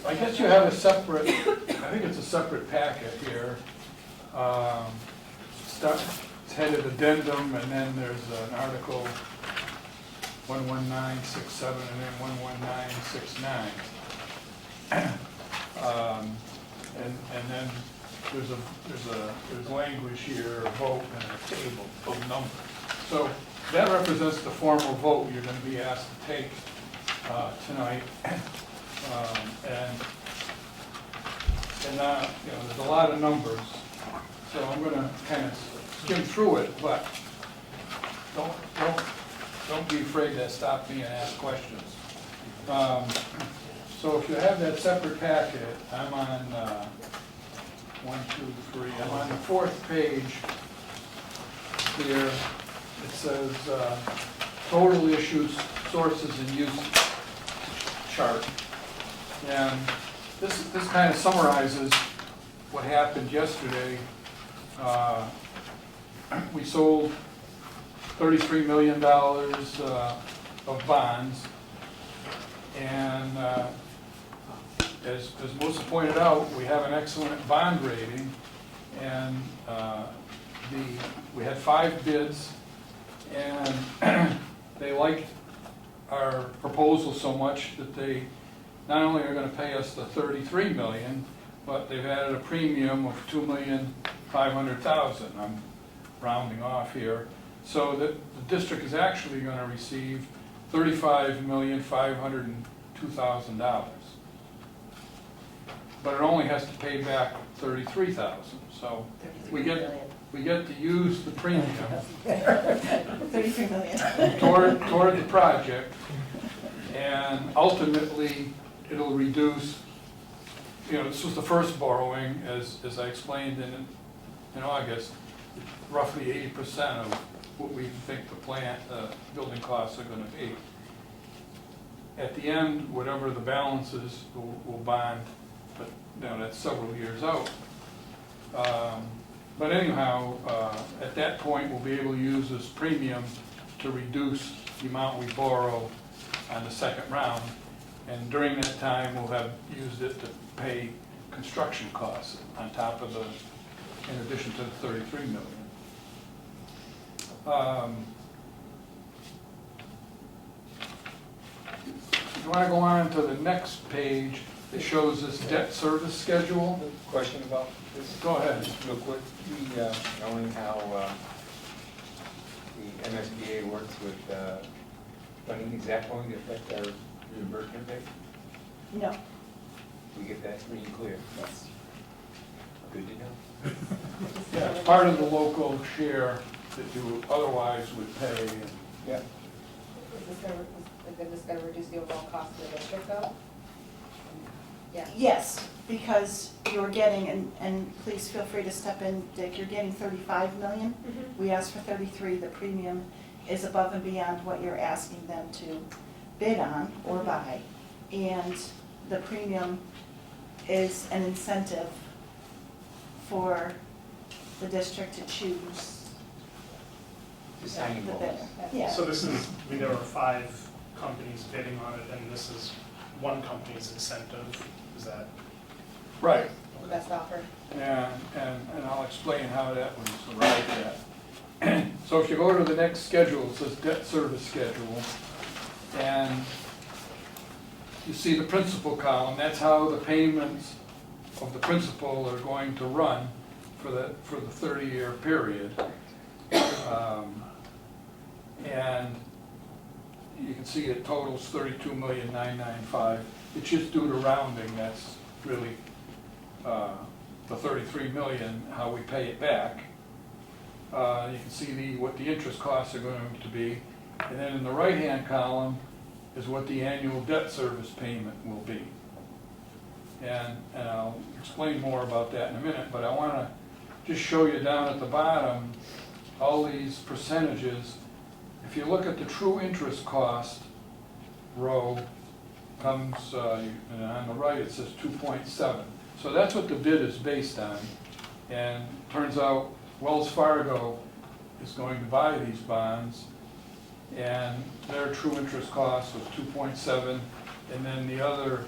S13: I guess you have a separate, I think it's a separate packet here. It's headed addendum, and then there's an article 11967 and then 11969. And then there's language here, a vote, and a table of numbers. So that represents the formal vote you're going to be asked to take tonight. There's a lot of numbers, so I'm going to kind of skim through it, but don't be afraid to stop me and ask questions. So if you have that separate packet, I'm on 1, 2, 3. I'm on the 4th page here. It says total issues, sources, and use chart. And this kind of summarizes what happened yesterday. We sold $33 million of bonds, and as Melissa pointed out, we have an excellent bond rating, and we had 5 bids, and they liked our proposal so much that they not only are going to pay us the $33 million, but they've added a premium of $2,500,000. I'm rounding off here. So that the district is actually going to receive $35,502,000. But it only has to pay back $33,000. So we get to use the premium
S4: $33 million
S13: toward the project, and ultimately it'll reduce. This was the first borrowing, as I explained in August. Roughly 80% of what we think the plant building costs are going to be. At the end, whatever the balance is, we'll bond, but that's several years out. But anyhow, at that point, we'll be able to use this premium to reduce the amount we borrow on the second round, and during that time, we'll have used it to pay construction costs on top of in addition to the $33 million. If you want to go on to the next page, it shows this debt service schedule.
S12: Question about this?
S13: Go ahead.
S12: Just real quick, knowing how the MSBA works with funding, is that going to affect our reimbursement rate?
S4: No.
S12: We get that free and clear?
S4: Yes.
S12: Good to know.
S13: Yeah, it's part of the local share that you otherwise would pay.
S12: Yeah.
S10: Is this gonna reduce the overall cost of the district though? Yeah.
S4: Yes, because you're getting, and please feel free to step in, Dick, you're getting $35 million. We asked for 33. The premium is above and beyond what you're asking them to bid on or buy. And the premium is an incentive for the district to choose
S12: The signing
S4: the
S12: bonus.
S4: bidder. Yeah.
S6: So this is, there are 5 companies bidding on it, and this is one company's incentive, is that?
S13: Right.
S10: Best offer.
S13: And I'll explain how that was arrived at. So if you go to the next schedule, it says debt service schedule, and you see the principal column. That's how the payments of the principal are going to run for the 30-year period. And you can see it totals $32,995,000. It's just due to rounding. That's really the 33 million, how we pay it back. You can see what the interest costs are going to be. And then in the right-hand column is what the annual debt service payment will be. And I'll explain more about that in a minute, but I want to just show you down at the bottom all these percentages. If you look at the true interest cost row, comes, and on the right it says 2.7. So that's what the bid is based on. And turns out Wells Fargo is going to buy these bonds, and their true interest cost was 2.7, and then the other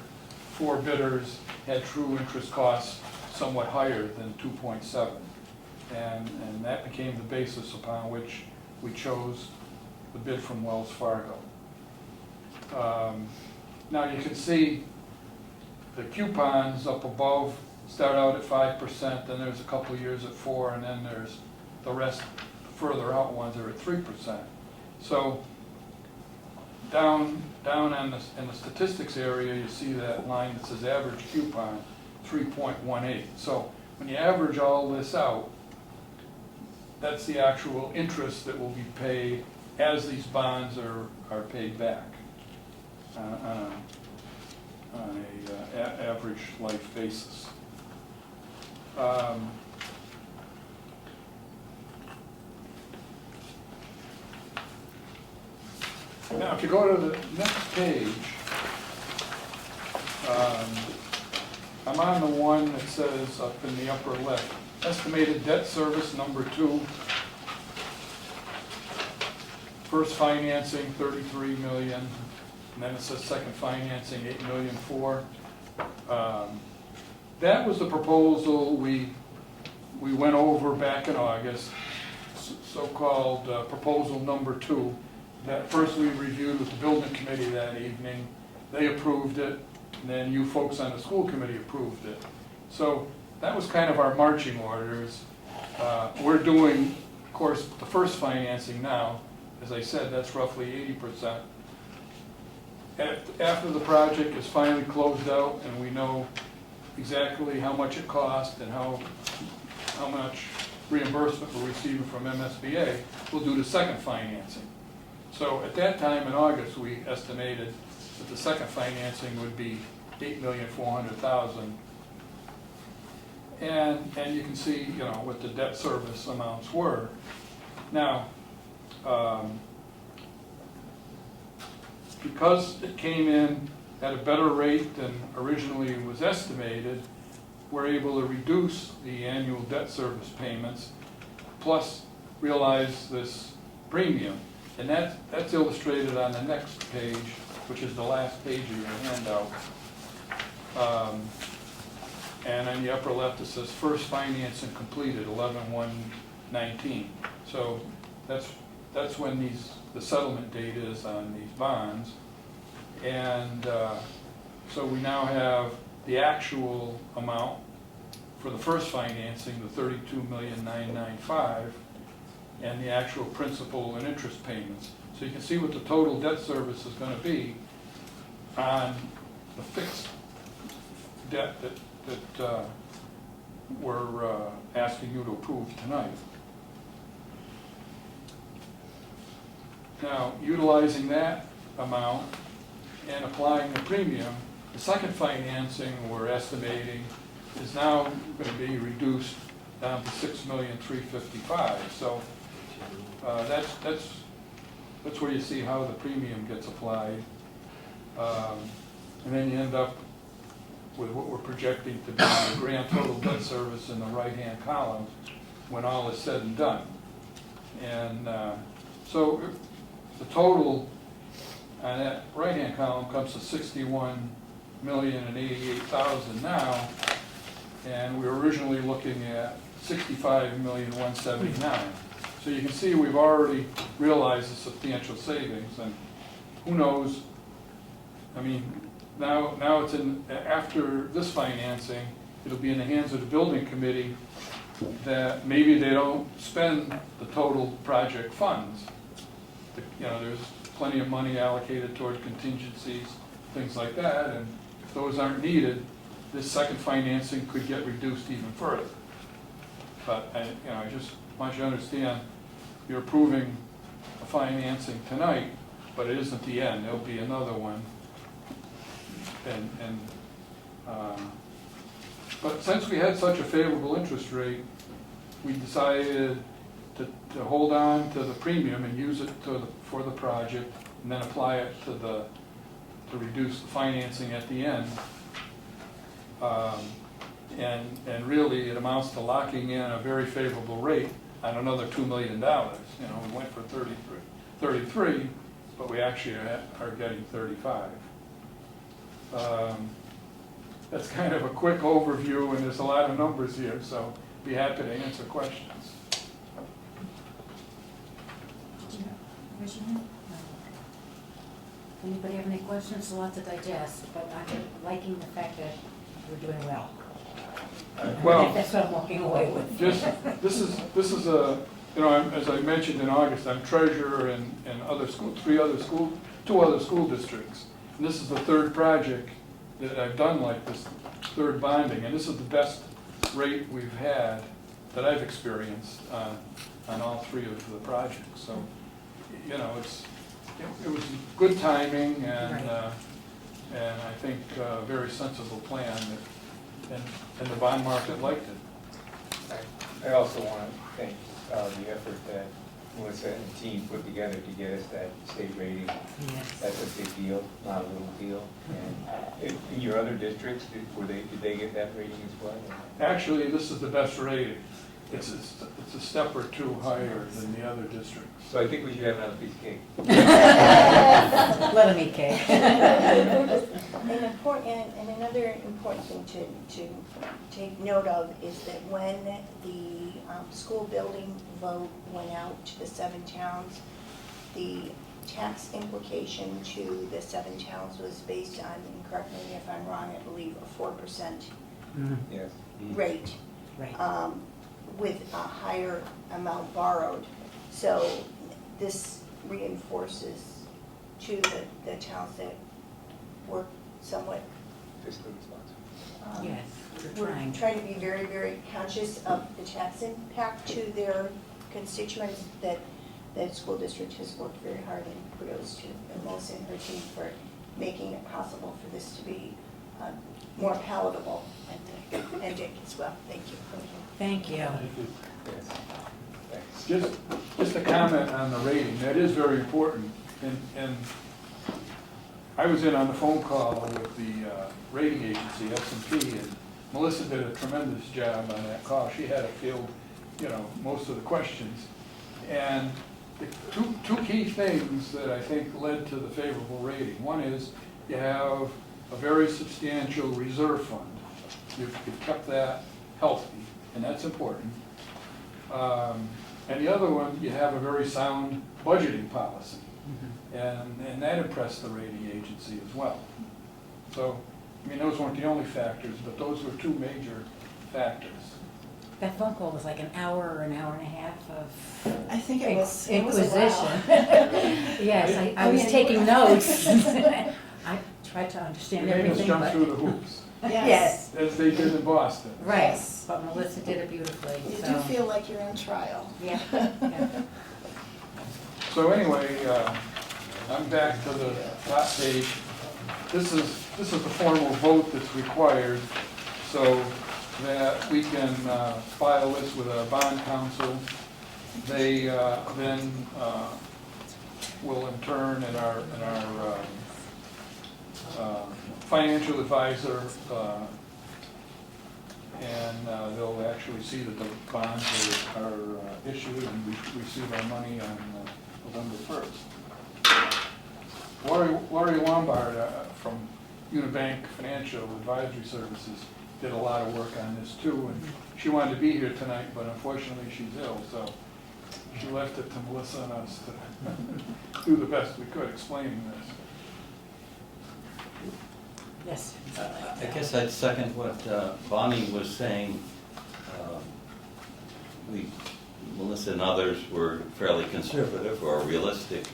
S13: 4 bidders had true interest costs somewhat higher than 2.7. And that became the basis upon which we chose the bid from Wells Fargo. Now you can see the coupons up above start out at 5%, then there's a couple of years at 4%, and then there's the rest, further out ones are at 3%. So down in the statistics area, you see that line that says average coupon, 3.18. So when you average all this out, that's the actual interest that will be paid as these bonds are paid back on a average life basis. Now, if you go to the next page, I'm on the one that says up in the upper left, estimated debt service number 2. First financing, 33 million, and then it says second financing, 8,000,004. That was the proposal we went over back in August, so-called proposal number 2. That first we reviewed with the building committee that evening. They approved it, and then you folks on the school committee approved it. So that was kind of our marching orders. We're doing, of course, the first financing now. As I said, that's roughly 80%. After the project is finally closed out and we know exactly how much it cost and how much reimbursement we're receiving from MSBA, we'll do the second financing. So at that time in August, we estimated that the second financing would be $8,400,000. And you can see, what the debt service amounts were. Now, because it came in at a better rate than originally was estimated, we're able to reduce the annual debt service payments, plus realize this premium. And that's illustrated on the next page, which is the last page of your handout. And on the upper left it says first financing completed, 11/1/19. So that's when the settlement date is on these bonds. And so we now have the actual amount for the first financing, the $32,995,000, and the actual principal and interest payments. So you can see what the total debt service is going to be on the fixed debt that we're asking you to approve tonight. Now, utilizing that amount and applying the premium, the second financing we're estimating is now going to be reduced down to $6,355,000. So that's where you see how the premium gets applied, and then you end up with what we're projecting to be the grand total debt service in the right-hand column when all is said and done. And so the total on that right-hand column comes to $61,088,000 now, and we were originally looking at $65,179,000. So you can see we've already realized the substantial savings, and who knows, I mean, now it's in, after this financing, it'll be in the hands of the building committee that maybe they don't spend the total project funds. You know, there's plenty of money allocated toward contingencies, things like that, and if those aren't needed, this second financing could get reduced even further. But I just want you to understand, you're approving a financing tonight, but it isn't the end. There'll be another one. But since we had such a favorable interest rate, we decided to hold on to the premium and use it for the project, and then apply it to reduce the financing at the end. And really, it amounts to locking in a very favorable rate on another $2 million. You know, we went for 33, but we actually are getting 35. That's kind of a quick overview, and there's a lot of numbers here, so be happy to answer questions.
S1: Anybody have any questions? A lot to digest, but I'm liking the fact that we're doing well.
S13: Well,
S1: That's what I'm walking away with.
S13: this is a, you know, as I mentioned in August, I'm treasurer in two other school districts. And this is the third project that I've done like this, third bonding, and this is the best rate we've had that I've experienced on all three of the projects. So, you know, it was good timing, and I think a very sensible plan, and the bond market liked it.
S12: I also want to thank the effort that Melissa and the team put together to get us that state rating.
S1: Yes.
S12: That's a big deal, not a little deal. And in your other districts, did they get that rating as well?
S13: Actually, this is the best rating. It's a step or two higher than the other districts.
S12: So I think we should have another piece of cake.
S1: Let them eat cake.
S11: And another important thing to take note of is that when the school building vote went out to the 7 towns, the tax implication to the 7 towns was based on, and correct me if I'm wrong, I believe a 4%
S12: Yes.
S11: rate.
S1: Right.
S11: With a higher amount borrowed. So this reinforces to the towns that were somewhat,
S12: Fiscally responsible.
S1: Yes,
S11: we're
S1: we're trying.
S11: trying to be very, very conscious of the tax impact to their constituents, that school district has worked very hard, and kudos to Melissa and her team for making it possible for this to be more palatable, and Dick as well. Thank you.
S1: Thank you.
S12: Yes. Thanks.
S13: Just a comment on the rating. That is very important. And I was in on the phone call with the rating agency, S&P, and Melissa did a tremendous job on that call. She had to field, you know, most of the questions. And the two key things that I think led to the favorable rating. One is you have a very substantial reserve fund. You've kept that healthy, and that's important. And the other one, you have a very sound budgeting policy. And that impressed the rating agency as well. So, I mean, those weren't the only factors, but those were two major factors.
S1: That phone call was like an hour or an hour and a half of
S4: I think it was a
S1: inquisition.
S4: while.
S1: Yes, I was taking notes. I tried to understand
S13: You made us
S1: everything,
S13: jump
S1: but
S13: through the hoops,
S1: yes,
S13: as they did in Boston.
S1: right.
S4: Yes.
S1: But Melissa did it beautifully.
S4: You
S1: so.
S4: do feel like you're in trial.
S1: Yeah. Yeah.
S13: So anyway, I'm back to the top page. This is the formal vote that's required so that we can file this with our bond counsel. They then will in turn, and our financial advisor, and they'll actually see that the bonds are issued, and we receive our money on November 1st. Lori Lombard from Unibank Financial Advisory Services did a lot of work on this too, and she wanted to be here tonight, but unfortunately she's ill, so she left it to Melissa and us to do the best we could explaining this.
S1: Yes.
S3: I guess I'd second what Bonnie was saying. Melissa and others were fairly conservative or realistic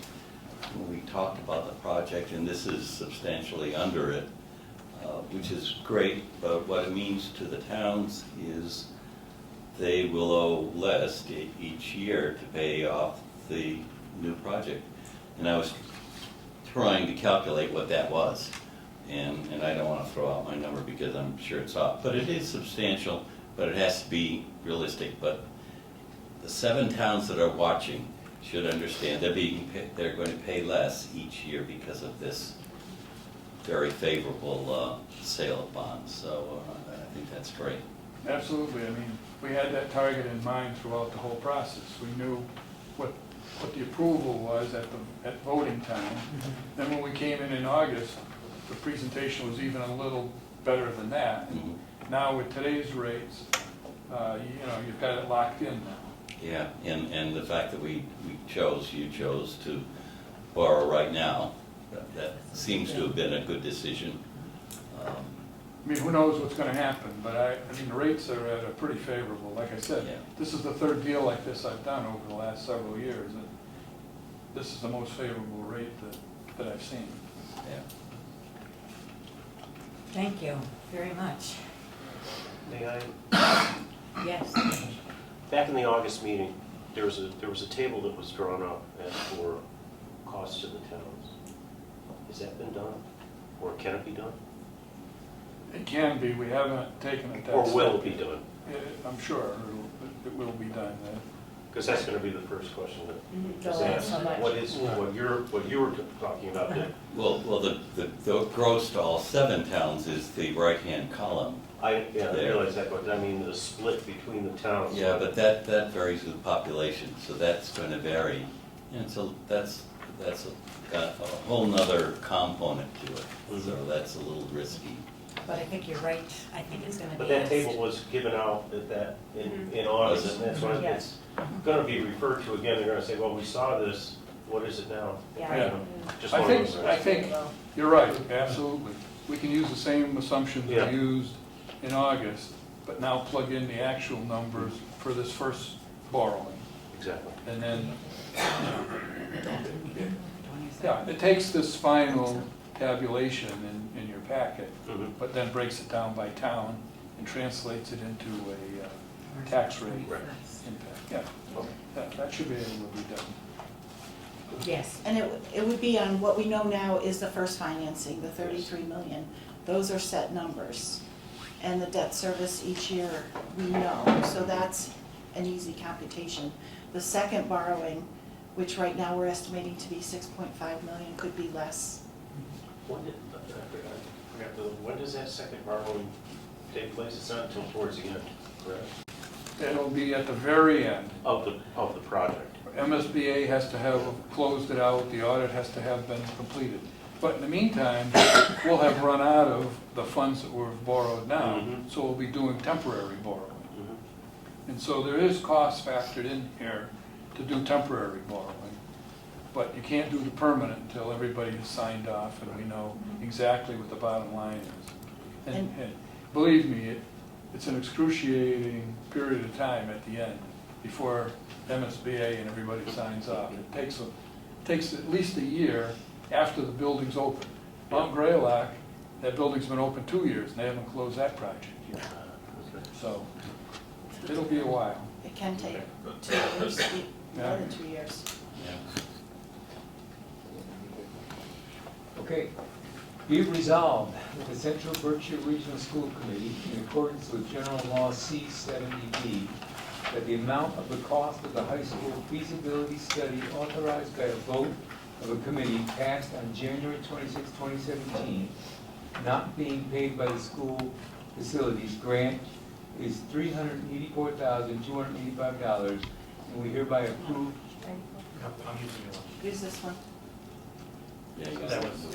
S3: when we talked about the project, and this is substantially under it, which is great, but what it means to the towns is they will owe less each year to pay off the new project. And I was trying to calculate what that was. And I don't want to throw out my number because I'm sure it's off. But it is substantial, but it has to be realistic. But the 7 towns that are watching should understand they're going to pay less each year because of this very favorable sale of bonds. So I think that's great.
S13: Absolutely. I mean, we had that target in mind throughout the whole process. We knew what the approval was at voting time. Then when we came in August, the presentation was even a little better than that. And now with today's rates, you've got it locked in now.
S3: Yeah, and the fact that you chose to borrow right now, that seems to have been a good decision.
S13: I mean, who knows what's going to happen, but I mean, the rates are at a pretty favorable. Like I said, This is the 3rd deal like this I've done over the last several years, and this is the most favorable rate that I've seen.
S3: Yeah.
S1: Thank you very much.
S2: May I?
S1: Yes.
S2: Back in the August meeting, there was a table that was drawn up as for costs to the towns. Has that been done, or can it be done?
S13: It can be. We haven't taken it that
S2: Or will
S13: step
S2: it be done?
S13: I'm sure it will be done then.
S2: Because that's going to be the first question that
S10: Mhm.
S2: is
S10: Go ahead,
S2: asked.
S10: so much.
S2: What you were talking about,
S3: Well, the gross to all 7 towns is the right-hand column.
S2: I realize that, but I mean the split between the towns.
S3: Yeah, but that varies with population, so that's going to vary. And so that's got a whole nother component to it, so that's a little risky.
S1: But I think you're right. I think it's going to be.
S2: But that
S1: asked.
S2: table was given out in August, and that's why it's going to be referred to again. They're going to say, well, we saw this, what is it now?
S13: Yeah.
S2: Just
S13: I
S2: one of those
S13: think you're right, absolutely. We can use the same assumptions we used in August, but now plug in the actual numbers for this first borrowing.
S2: Exactly.
S13: And then, it takes this final tabulation in your packet, but then breaks it down by town and translates it into a tax rate impact. That should be able to be done.
S1: Yes.
S4: And it would be on what we know now is the first financing, the 33 million. Those are set numbers. And the debt service each year, we know, so that's an easy computation. The second borrowing, which right now we're estimating to be 6.5 million, could be less.
S2: When does that second borrowing take place? It's not until towards the end, correct?
S13: It'll be at the very end.
S2: Of the project.
S13: MSBA has to have closed it out, the audit has to have been completed. But in the meantime, we'll have run out of the funds that we've borrowed now, so we'll be doing temporary borrowing. And so there is cost factored in here to do temporary borrowing. But you can't do the permanent until everybody is signed off and we know exactly what the bottom line is. And believe me, it's an excruciating period of time at the end before MSBA and everybody signs off. It takes at least a year after the building's open. Mount Greylock, that building's been open 2 years and they haven't closed that project yet. So it'll be a while.
S4: It can take 2 years, more than 2 years.
S14: Okay. Be it resolved that the Central Berkshire Regional School Committee, in accordance with General Law C-70B, that the amount of the cost of the high school feasibility study authorized by a vote of a committee passed on January 26, 2017, not being paid by the school facilities grant is $384,285, and we hereby approve.
S6: I'm using it.
S4: Use this one.
S2: That was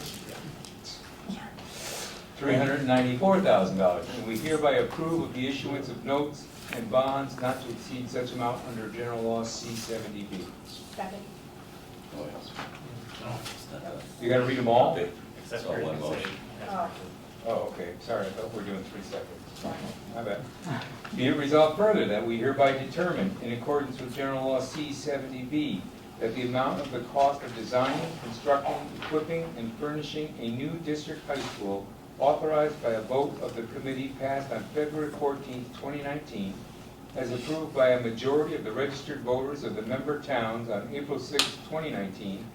S14: $394,000, and we hereby approve of the issuance of notes and bonds not to exceed such amount under General Law C-70B.
S10: Second.
S3: Oh, yes. It's not that.
S14: You gotta read them all?
S3: It's all one motion.
S14: Oh, okay, sorry, I thought we were doing 3 seconds. My bad. Be it resolved further that we hereby determine, in accordance with General Law C-70B, that the amount of the cost of designing, constructing, equipping, and furnishing a new district high school authorized by a vote of the committee passed on February 14, 2019, as approved by a majority of the registered voters of the member towns on April 6, 2019,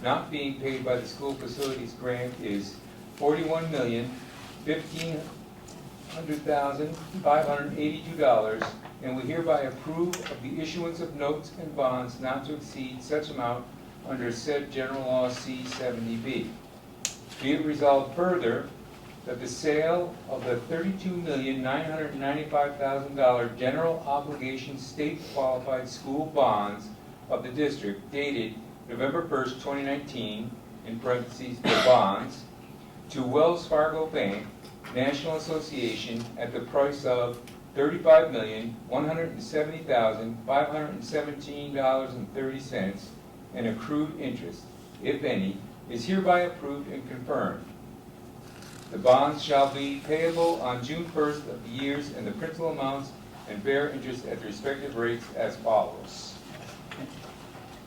S14: not being paid by the school facilities grant is $41,015,582, and we hereby approve of the issuance of notes and bonds not to exceed such amount under said General Law C-70B. Be it resolved further that the sale of the $32,995,000 general obligation state qualified school bonds of the district dated November 1st, 2019, in parentheses, the bonds, to Wells Fargo Bank, National Association, at the price of $35,170,517.30 and accrued interest, if any, is hereby approved and confirmed. The bonds shall be payable on June 1st of the years, and the principal amounts and bear interest at the respective rates as follows,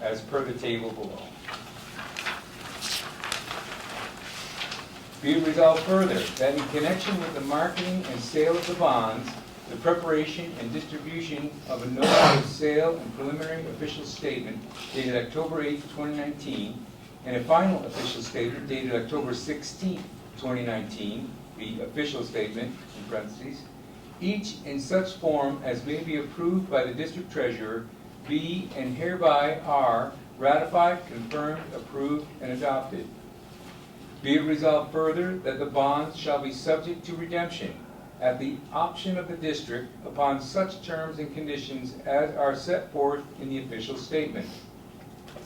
S14: as per the table below. Be it resolved further that in connection with the marketing and sale of the bonds, the preparation and distribution of a notice of sale and preliminary official statement dated October 8, 2019, and a final official statement dated October 16, 2019, the official statement, in parentheses, each in such form as may be approved by the district treasurer, be and hereby are ratified, confirmed, approved, and adopted. Be it resolved further that the bonds shall be subject to redemption at the option of the district upon such terms and conditions as are set forth in the official statement.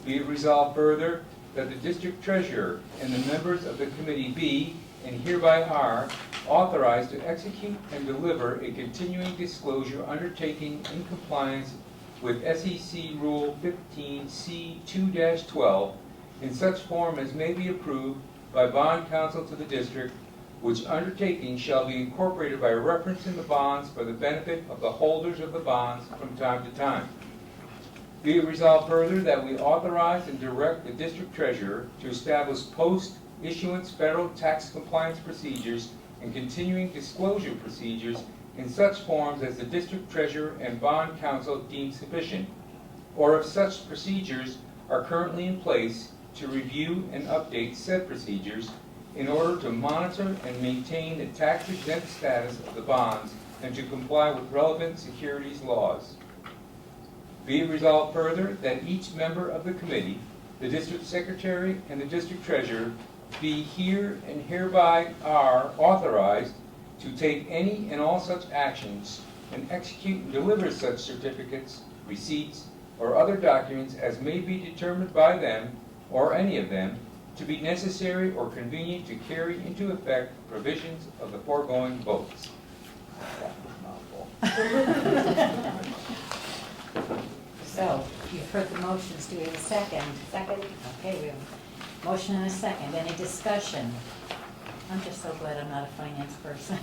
S14: Be it resolved further that the district treasurer and the members of the committee be and hereby are authorized to execute and deliver a continuing disclosure undertaking in compliance with SEC Rule 15C2-12 in such form as may be approved by bond counsel to the district, which undertaking shall be incorporated by reference in the bonds for the benefit of the holders of the bonds from time to time. Be it resolved further that we authorize and direct the district treasurer to establish post-issuance federal tax compliance procedures and continuing disclosure procedures in such forms as the district treasurer and bond counsel deem sufficient, or if such procedures are currently in place, to review and update said procedures in order to monitor and maintain the tax-exempt status of the bonds and to comply with relevant securities laws. Be it resolved further that each member of the committee, the district secretary, and the district treasurer be here and hereby are authorized to take any and all such actions and execute and deliver such certificates, receipts, or other documents as may be determined by them or any of them to be necessary or convenient to carry into effect provisions of the foregoing votes.
S1: So, you've heard the motions, do we have a second?
S10: Second.
S1: Okay, we have a motion and a second, any discussion? I'm just so glad I'm not a finance person.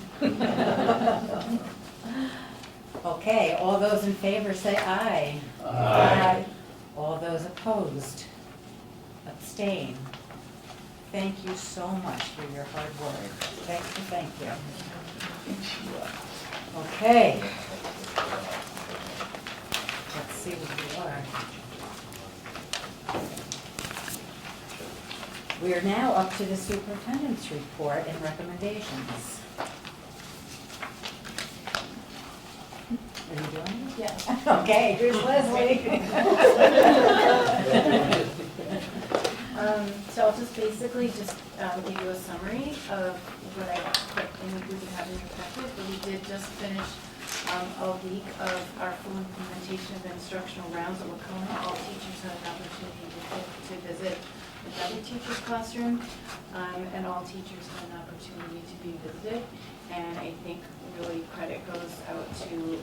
S1: Okay, all those in favor say aye.
S2: Aye.
S1: All those opposed? Abstain? Thank you so much for your hard work. Thank you. Okay. Let's see what we are. We are now up to the superintendent's report and recommendations. Are you doing it?
S10: Yeah.
S1: Okay, here's Leslie.
S4: So I'll just basically give you a summary of what I put in the group and have in your packet, but we did just finish a week of our full implementation of instructional rounds at Wacona. All teachers had an opportunity to visit
S9: another teacher's classroom, and all teachers had an opportunity to be visited. And I think really credit goes out to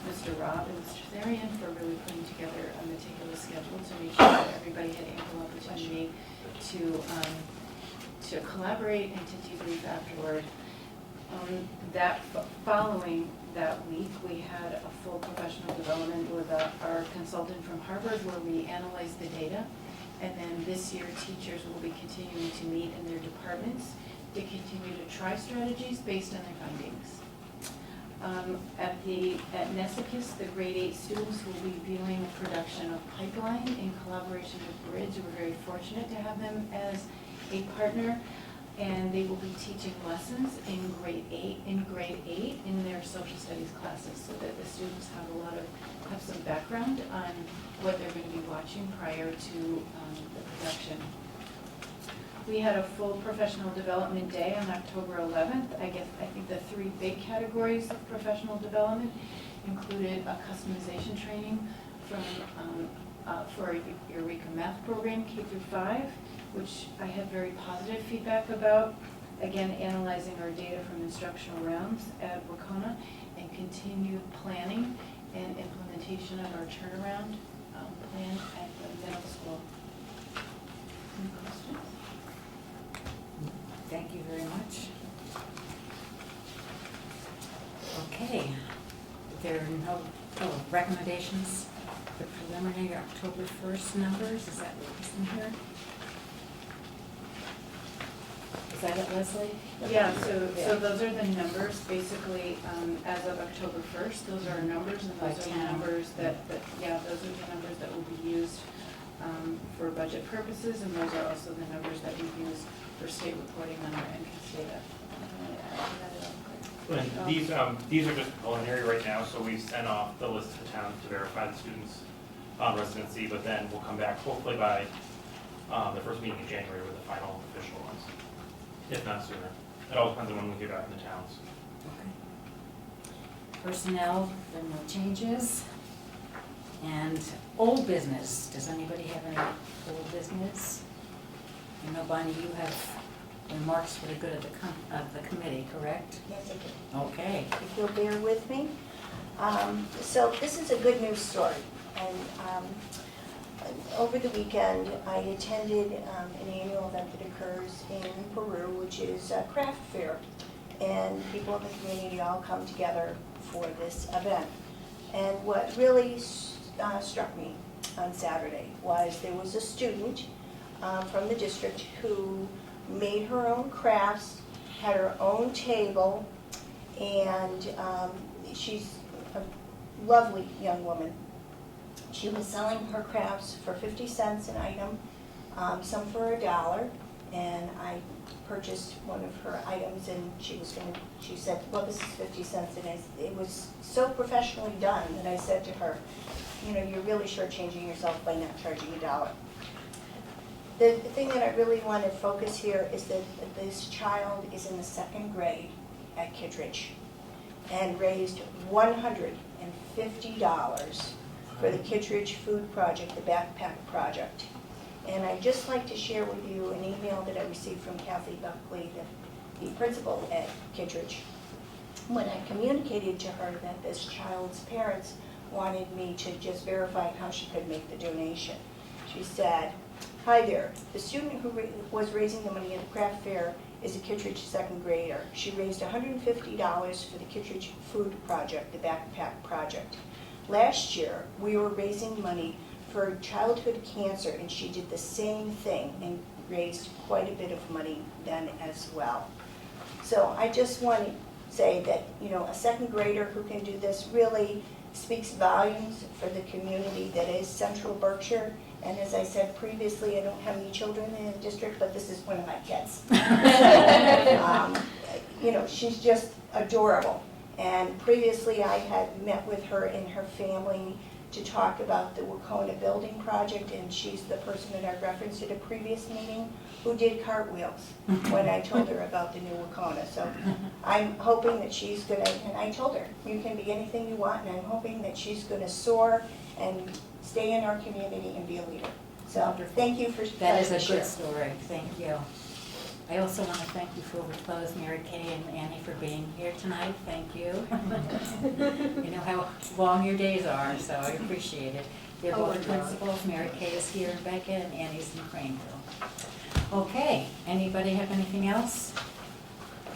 S9: Mr. Rob and Mr. Therian for really putting together a meticulous schedule to make sure that everybody had ample opportunity to collaborate and to debrief afterward. Following that week, we had a full professional development with our consultant from Harvard where we analyzed the data. And then this year, teachers will be continuing to meet in their departments to continue to try strategies based on their findings. At Nesicus, the grade 8 students will be viewing a production of Pipeline in collaboration with Bridge. We're very fortunate to have them as a partner. And they will be teaching lessons in grade 8 in their social studies classes, so that the students have some background on what they're going to be watching prior to the production. We had a full professional development day on October 11th. I think the 3 big categories of professional development included a customization training for a Eureka Math program, K through 5, which I had very positive feedback about. Again, analyzing our data from instructional rounds at Wacona and continued planning and implementation of our turnaround plan at the middle school. Any questions?
S1: Thank you very much. Okay, there are no recommendations, the preliminary October 1st numbers, is that what is in here? Is that it, Leslie?
S4: Yeah, so those are the numbers, basically, as of October 1st, those are our numbers, and those are the numbers those are the numbers that will be used for budget purposes, and those are also the numbers that we use for state reporting on our NPS data.
S6: And these are just preliminary right now, so we've sent off the list to town to verify the students' residency, but then we'll come back hopefully by the first meeting in January with the final official ones, if not sooner. It all depends on when we get back in the towns.
S1: Okay. Personnel, there are no changes. And old business, does anybody have any old business? I know, Bonnie, you have remarks for the good of the committee, correct?
S11: Yes, I do.
S1: Okay.
S11: If you'll bear with me. So this is a good news story. And over the weekend, I attended an annual event that occurs in Peru, which is a craft fair. And people in the community all come together for this event. And what really struck me on Saturday was there was a student from the district who made her own crafts, had her own table, and she's a lovely young woman. She was selling her crafts for 50 cents an item, some for $1, and I purchased one of her items, and she said, well, this is 50 cents, and it was so professionally done that I said to her, you know, you're really shortchanging yourself by not charging $1. The thing that I really want to focus here is that this child is in the 2nd grade at Kittredge and raised $150 for the Kittredge Food Project, the Backpack Project. And I'd just like to share with you an email that I received from Kathy Buckley, the principal at Kittredge, when I communicated to her that this child's parents wanted me to just verify how she could make the donation. She said, hi there, the student who was raising the money at the craft fair is a Kittredge 2nd grader. She raised $150 for the Kittredge Food Project, the Backpack Project. Last year, we were raising money for childhood cancer, and she did the same thing and raised quite a bit of money then as well. So I just want to say that, you know, a 2nd grader who can do this really speaks volumes for the community that is Central Berkshire. And as I said previously, I don't have any children in the district, but this is one of my kids. You know, she's just adorable. And previously I had met with her and her family to talk about the Wacona building project, and she's the person that I referenced at a previous meeting who did cartwheels when I told her about the new Wacona. So I'm hoping that she's gonna, and I told her, you can be anything you want, and I'm hoping that she's gonna soar and stay in our community and be a leader. So, thank you for
S1: That is a
S11: sharing.
S1: good story, thank you. I also want to thank you for both Mary Kay and Annie for being here tonight, thank you. You know how long your days are, so I appreciate it. They're
S10: Oh,
S1: both
S10: we're not.
S1: principals, Mary Kay is here in Beckett and Annie's in Craneville. Okay, anybody have anything else?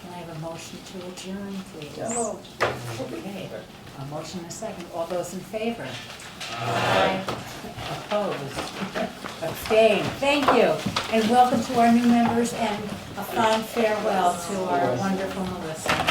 S1: Can I have a motion to adjourn, please?
S11: So moved.
S1: Okay, a motion and a second. All those in favor? Aye. Opposed? Abstained. Thank you. And welcome to our new members and a fond farewell to our wonderful Melissa.